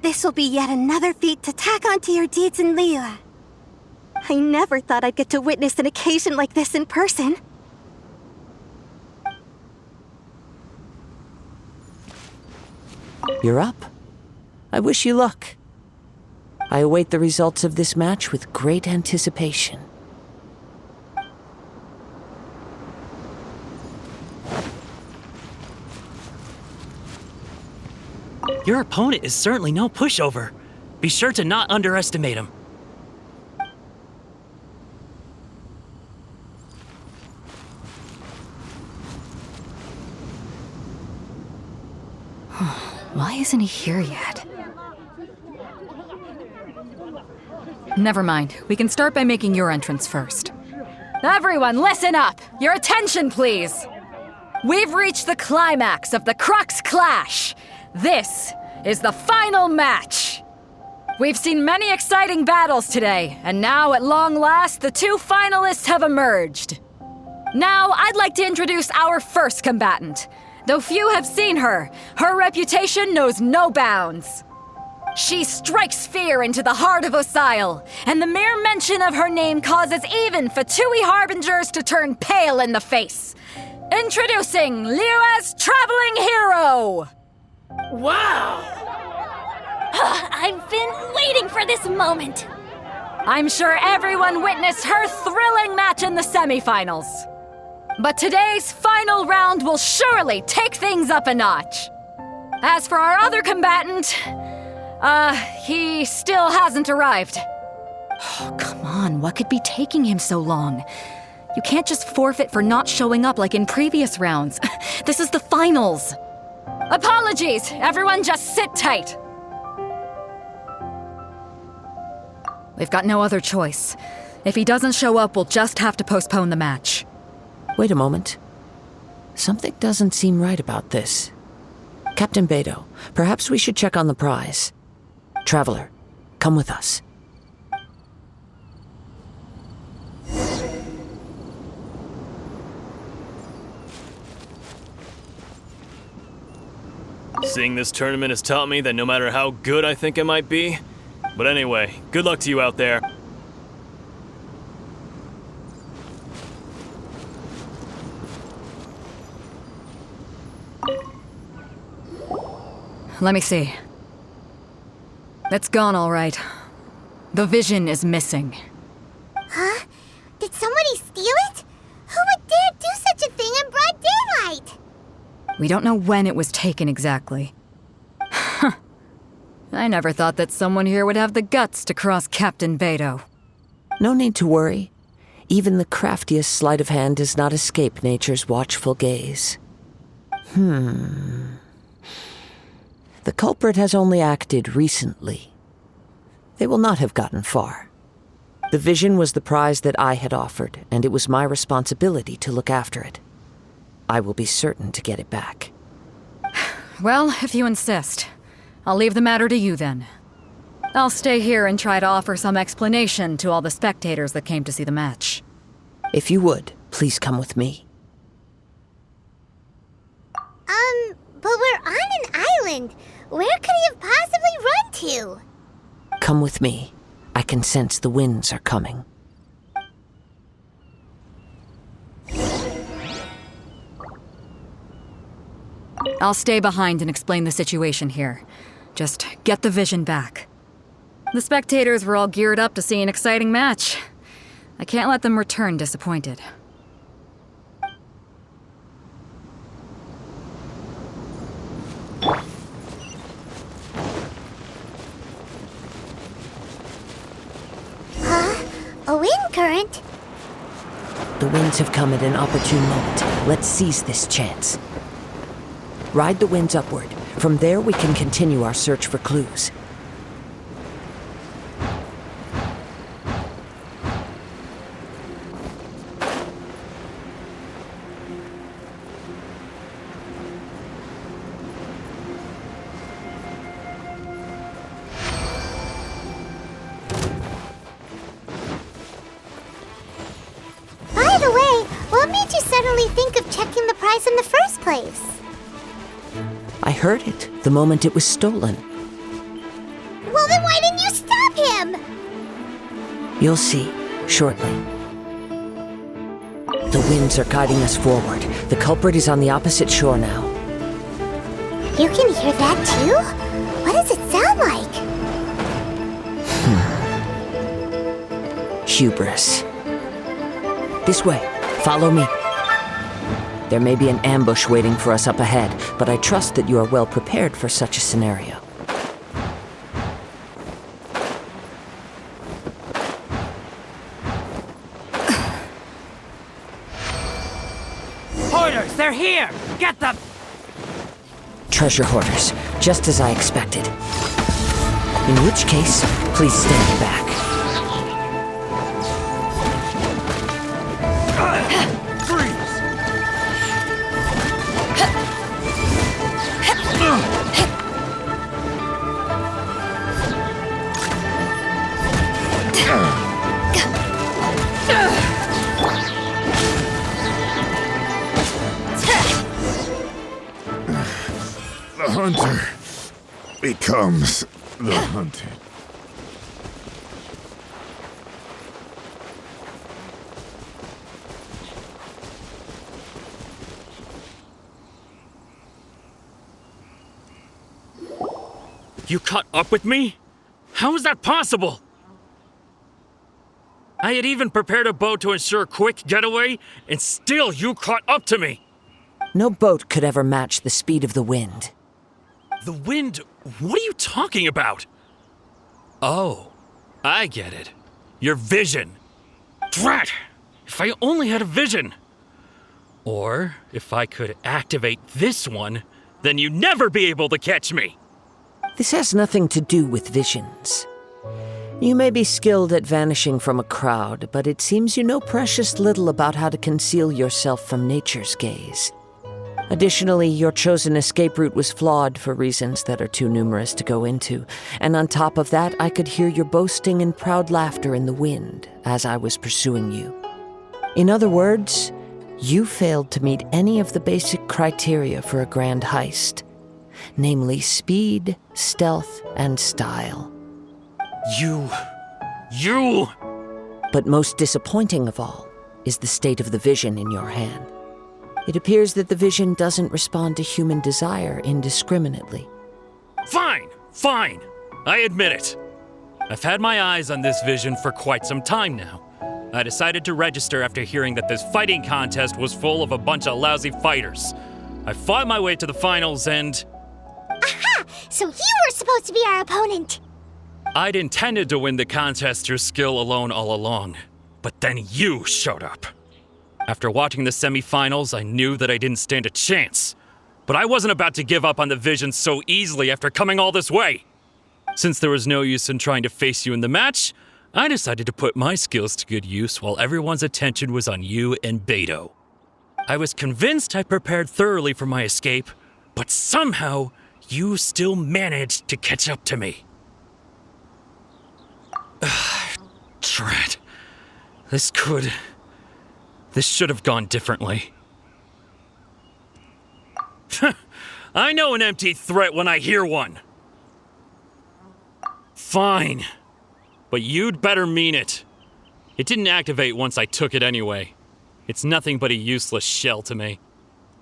This will be yet another feat to tack onto your deeds in Liyue. I never thought I'd get to witness an occasion like this in person. You're up. I wish you luck. I await the results of this match with great anticipation. Your opponent is certainly no pushover. Be sure to not underestimate him. Why isn't he here yet? Never mind. We can start by making your entrance first. Everyone, listen up! Your attention, please! We've reached the climax of the Crux Clash! This is the final match! We've seen many exciting battles today, and now at long last, the two finalists have emerged. Now, I'd like to introduce our first combatant. Though few have seen her, her reputation knows no bounds. She strikes fear into the heart of Osile, and the mere mention of her name causes even Fatui harbingers to turn pale in the face. Introducing Liyue's traveling hero! Wow! I've been waiting for this moment. I'm sure everyone witnessed her thrilling match in the semifinals. But today's final round will surely take things up a notch. As for our other combatant, he still hasn't arrived. Oh, come on, what could be taking him so long? You can't just forfeit for not showing up like in previous rounds. This is the finals. Apologies, everyone just sit tight. We've got no other choice. If he doesn't show up, we'll just have to postpone the match. Wait a moment. Something doesn't seem right about this. Captain Beto, perhaps we should check on the prize. Traveler, come with us. Seeing this tournament has taught me that no matter how good I think I might be. But anyway, good luck to you out there. Let me see. It's gone all right. The vision is missing. Huh? Did somebody steal it? Who would dare do such a thing in broad daylight? We don't know when it was taken exactly. I never thought that someone here would have the guts to cross Captain Beto. No need to worry. Even the craftiest sleight of hand does not escape nature's watchful gaze. The culprit has only acted recently. They will not have gotten far. The vision was the prize that I had offered, and it was my responsibility to look after it. I will be certain to get it back. Well, if you insist, I'll leave the matter to you then. I'll stay here and try to offer some explanation to all the spectators that came to see the match. If you would, please come with me. But we're on an island. Where could he have possibly run to? Come with me. I can sense the winds are coming. I'll stay behind and explain the situation here. Just get the vision back. The spectators were all geared up to see an exciting match. I can't let them return disappointed. A wind current? The winds have come at an opportune moment. Let's seize this chance. Ride the winds upward. From there, we can continue our search for clues. By the way, what made you suddenly think of checking the prize in the first place? I heard it the moment it was stolen. Well, then why didn't you stop him? You'll see, shortly. The winds are guiding us forward. The culprit is on the opposite shore now. You can hear that too? What does it sound like? Hubris. This way. Follow me. There may be an ambush waiting for us up ahead, but I trust that you are well prepared for such a scenario. Hoarders, they're here! Get them! Treasure hoarders, just as I expected. In which case, please stand back. The hunter becomes the hunted. You caught up with me? How is that possible? I had even prepared a boat to ensure a quick getaway, and still you caught up to me! No boat could ever match the speed of the wind. The wind? What are you talking about? Oh, I get it. Your vision. Drat! If I only had a vision! Or, if I could activate this one, then you'd never be able to catch me! This has nothing to do with visions. You may be skilled at vanishing from a crowd, but it seems you know precious little about how to conceal yourself from nature's gaze. Additionally, your chosen escape route was flawed for reasons that are too numerous to go into, and on top of that, I could hear your boasting and proud laughter in the wind as I was pursuing you. In other words, you failed to meet any of the basic criteria for a grand heist, namely speed, stealth, and style. You... But most disappointing of all is the state of the vision in your hand. It appears that the vision doesn't respond to human desire indiscriminately. Fine! I admit it. I've had my eyes on this vision for quite some time now. I decided to register after hearing that this fighting contest was full of a bunch of lousy fighters. I fought my way to the finals and... Aha! So you were supposed to be our opponent! I'd intended to win the contest through skill alone all along, but then you showed up. After watching the semifinals, I knew that I didn't stand a chance. But I wasn't about to give up on the vision so easily after coming all this way. Since there was no use in trying to face you in the match, I decided to put my skills to good use while everyone's attention was on you and Beto. I was convinced I prepared thoroughly for my escape, but somehow you still managed to catch up to me. Drat. This should have gone differently. I know an empty threat when I hear one. Fine. But you'd better mean it. It didn't activate once I took it anyway. It's nothing but a useless shell to me.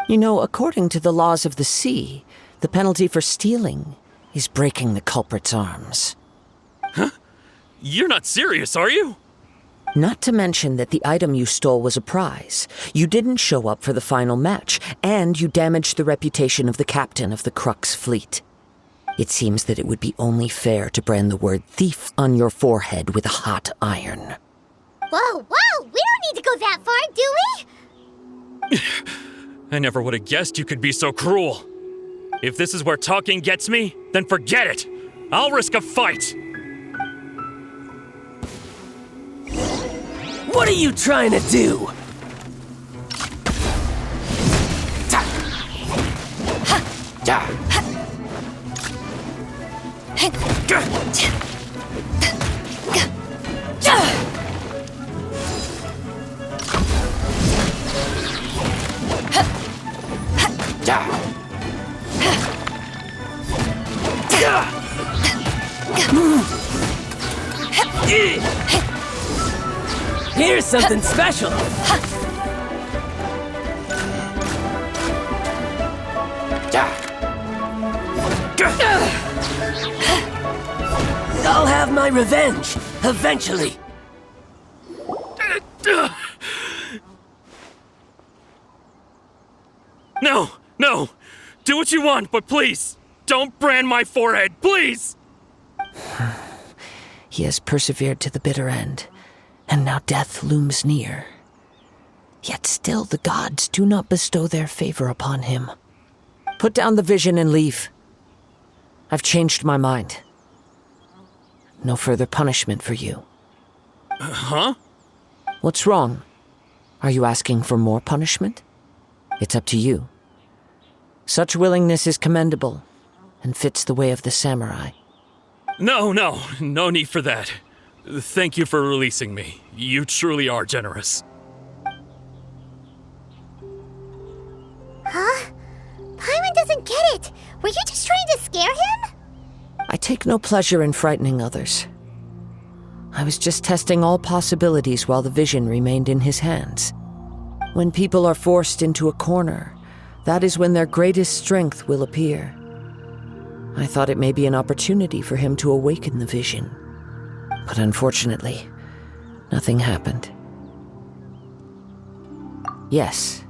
You know, according to the laws of the sea, the penalty for stealing is breaking the culprit's arms. Huh? You're not serious, are you? Not to mention that the item you stole was a prize. You didn't show up for the final match, and you damaged the reputation of the captain of the Crux fleet. It seems that it would be only fair to brand the word thief on your forehead with a hot iron. Whoa, we don't need to go that far, do we? I never would have guessed you could be so cruel. If this is where talking gets me, then forget it. I'll risk a fight. What are you trying to do? Here's something special. I'll have my revenge, eventually. No! Do what you want, but please, don't brand my forehead, please! He has persevered to the bitter end, and now death looms near. Yet still the gods do not bestow their favor upon him. Put down the vision and leave. I've changed my mind. No further punishment for you. Huh? What's wrong? Are you asking for more punishment? It's up to you. Such willingness is commendable, and fits the way of the samurai. No need for that. Thank you for releasing me. You truly are generous. Huh? Paimon doesn't get it. Were you just trying to scare him? I take no pleasure in frightening others. I was just testing all possibilities while the vision remained in his hands. When people are forced into a corner, that is when their greatest strength will appear. I thought it may be an opportunity for him to awaken the vision. But unfortunately, nothing happened. Yes,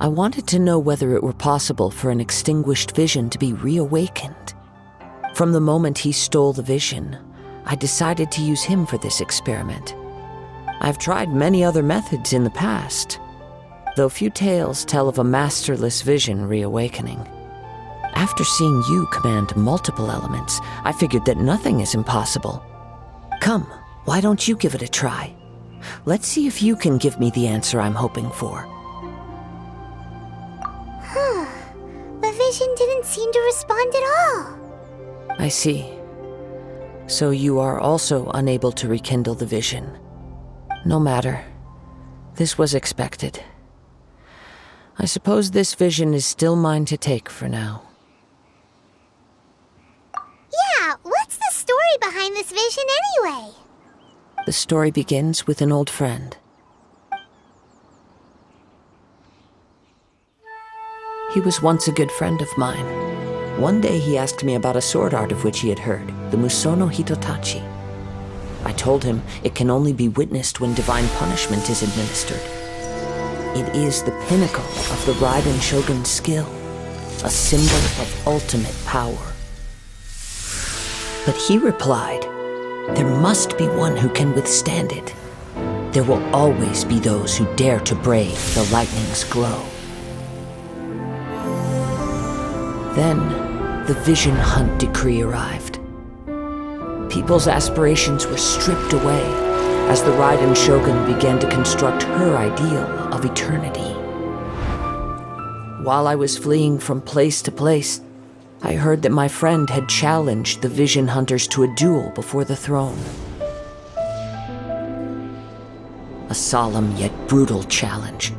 I wanted to know whether it were possible for an extinguished vision to be reawakened. From the moment he stole the vision, I decided to use him for this experiment. I've tried many other methods in the past, though few tales tell of a masterless vision reawakening. After seeing you command multiple elements, I figured that nothing is impossible. Come, why don't you give it a try? Let's see if you can give me the answer I'm hoping for. The vision didn't seem to respond at all. I see. So you are also unable to rekindle the vision. No matter. This was expected. I suppose this vision is still mine to take for now. Yeah, what's the story behind this vision anyway? The story begins with an old friend. He was once a good friend of mine. One day he asked me about a sword art of which he had heard, the Musono Hitotachi. I told him it can only be witnessed when divine punishment is administered. It is the pinnacle of the Raiden Shogun's skill, a symbol of ultimate power. But he replied, there must be one who can withstand it. There will always be those who dare to brave the lightning's glow. Then, the Vision Hunt decree arrived. People's aspirations were stripped away as the Raiden Shogun began to construct her ideal of eternity. While I was fleeing from place to place, I heard that my friend had challenged the Vision Hunters to a duel before the throne. A solemn yet brutal challenge.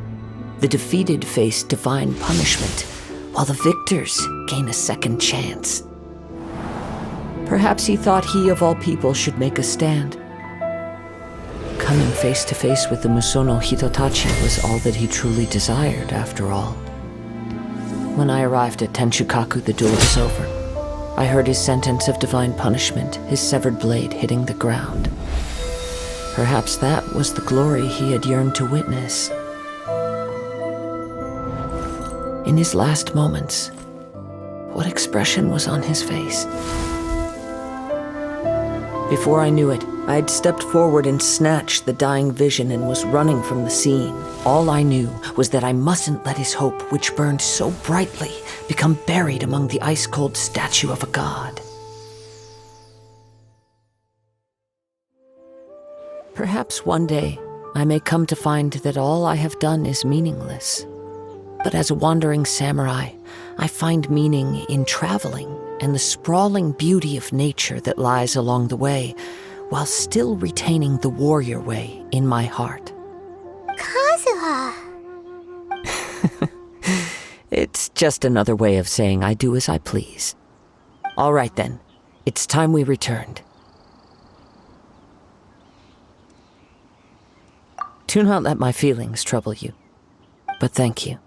The defeated face divine punishment, while the victors gain a second chance. Perhaps he thought he of all people should make a stand. Coming face to face with the Musono Hitotachi was all that he truly desired, after all. When I arrived at Tenshukaku, the duel was over. I heard his sentence of divine punishment, his severed blade hitting the ground. Perhaps that was the glory he had yearned to witness. In his last moments, what expression was on his face? Before I knew it, I had stepped forward and snatched the dying vision and was running from the scene. All I knew was that I mustn't let his hope, which burned so brightly, become buried among the ice-cold statue of a god. Perhaps one day, I may come to find that all I have done is meaningless. But as a wandering samurai, I find meaning in traveling and the sprawling beauty of nature that lies along the way, while still retaining the warrior way in my heart. Kazuha! It's just another way of saying I do as I please. All right then, it's time we returned. Do not let my feelings trouble you, but thank you.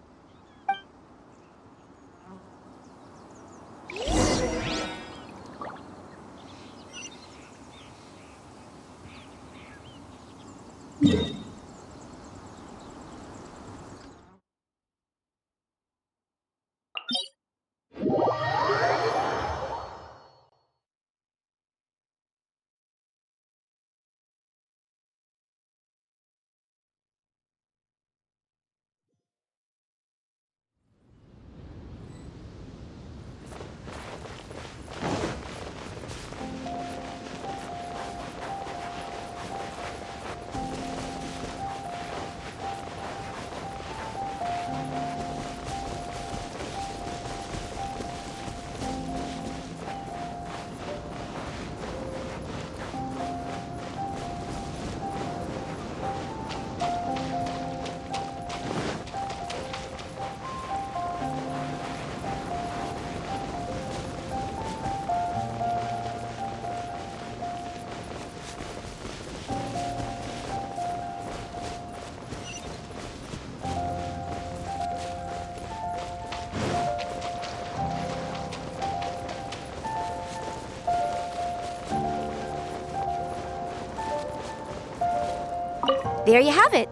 There you have it.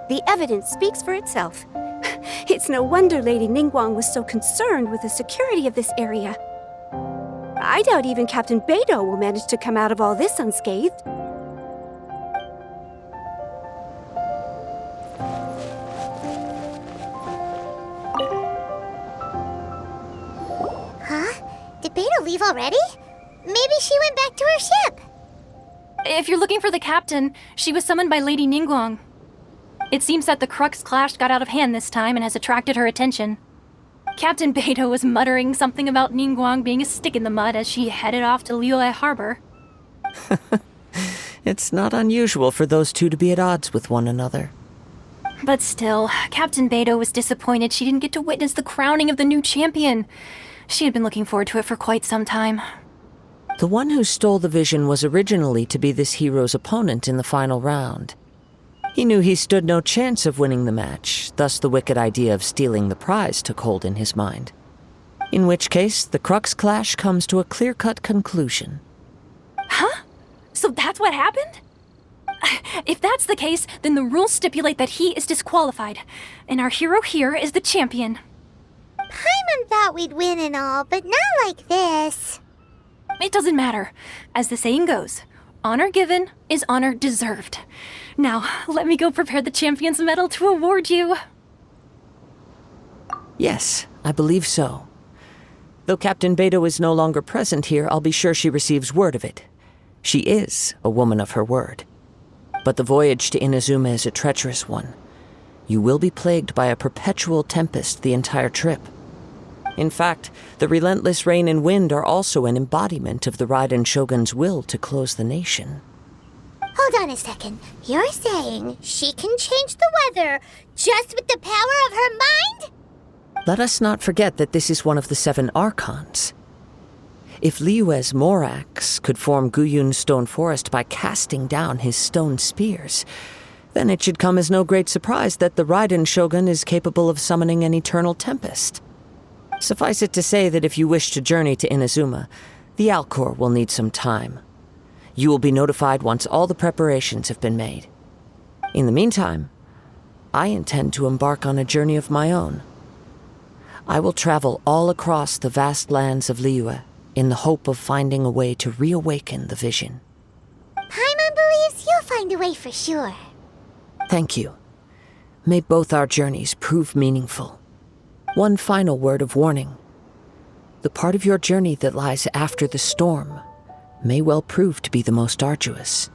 The evidence speaks for itself. It's no wonder Lady Ningguang was so concerned with the security of this area. I doubt even Captain Beidou will manage to come out of all this unscathed. Huh? Did Beidou leave already? Maybe she went back to her ship. If you're looking for the captain, she was summoned by Lady Ningguang. It seems that the Crux clash got out of hand this time and has attracted her attention. Captain Beidou was muttering something about Ningguang being a stick in the mud as she headed off to Liyue Harbor. It's not unusual for those two to be at odds with one another. But still, Captain Beidou was disappointed she didn't get to witness the crowning of the new champion. She had been looking forward to it for quite some time. The one who stole the vision was originally to be this hero's opponent in the final round. He knew he stood no chance of winning the match, thus the wicked idea of stealing the prize took hold in his mind. In which case, the Crux clash comes to a clear-cut conclusion. Huh? So that's what happened? If that's the case, then the rules stipulate that he is disqualified, and our hero here is the champion. Paimon thought we'd win and all, but not like this. It doesn't matter. As the saying goes, honor given is honor deserved. Now, let me go prepare the champion's medal to award you. Yes, I believe so. Though Captain Beidou is no longer present here, I'll be sure she receives word of it. She is a woman of her word. But the voyage to Inazuma is a treacherous one. You will be plagued by a perpetual tempest the entire trip. In fact, the relentless rain and wind are also an embodiment of the Raiden Shogun's will to close the nation. Hold on a second. You're saying she can change the weather just with the power of her mind? Let us not forget that this is one of the 7 Archons. If Liyue's Morax could form Guyun's stone forest by casting down his stone spears, then it should come as no great surprise that the Raiden Shogun is capable of summoning an eternal tempest. Suffice it to say that if you wish to journey to Inazuma, the Alcor will need some time. You will be notified once all the preparations have been made. In the meantime, I intend to embark on a journey of my own. I will travel all across the vast lands of Liyue in the hope of finding a way to reawaken the vision. Paimon believes you'll find a way for sure. Thank you. May both our journeys prove meaningful. One final word of warning. The part of your journey that lies after the storm may well prove to be the most arduous.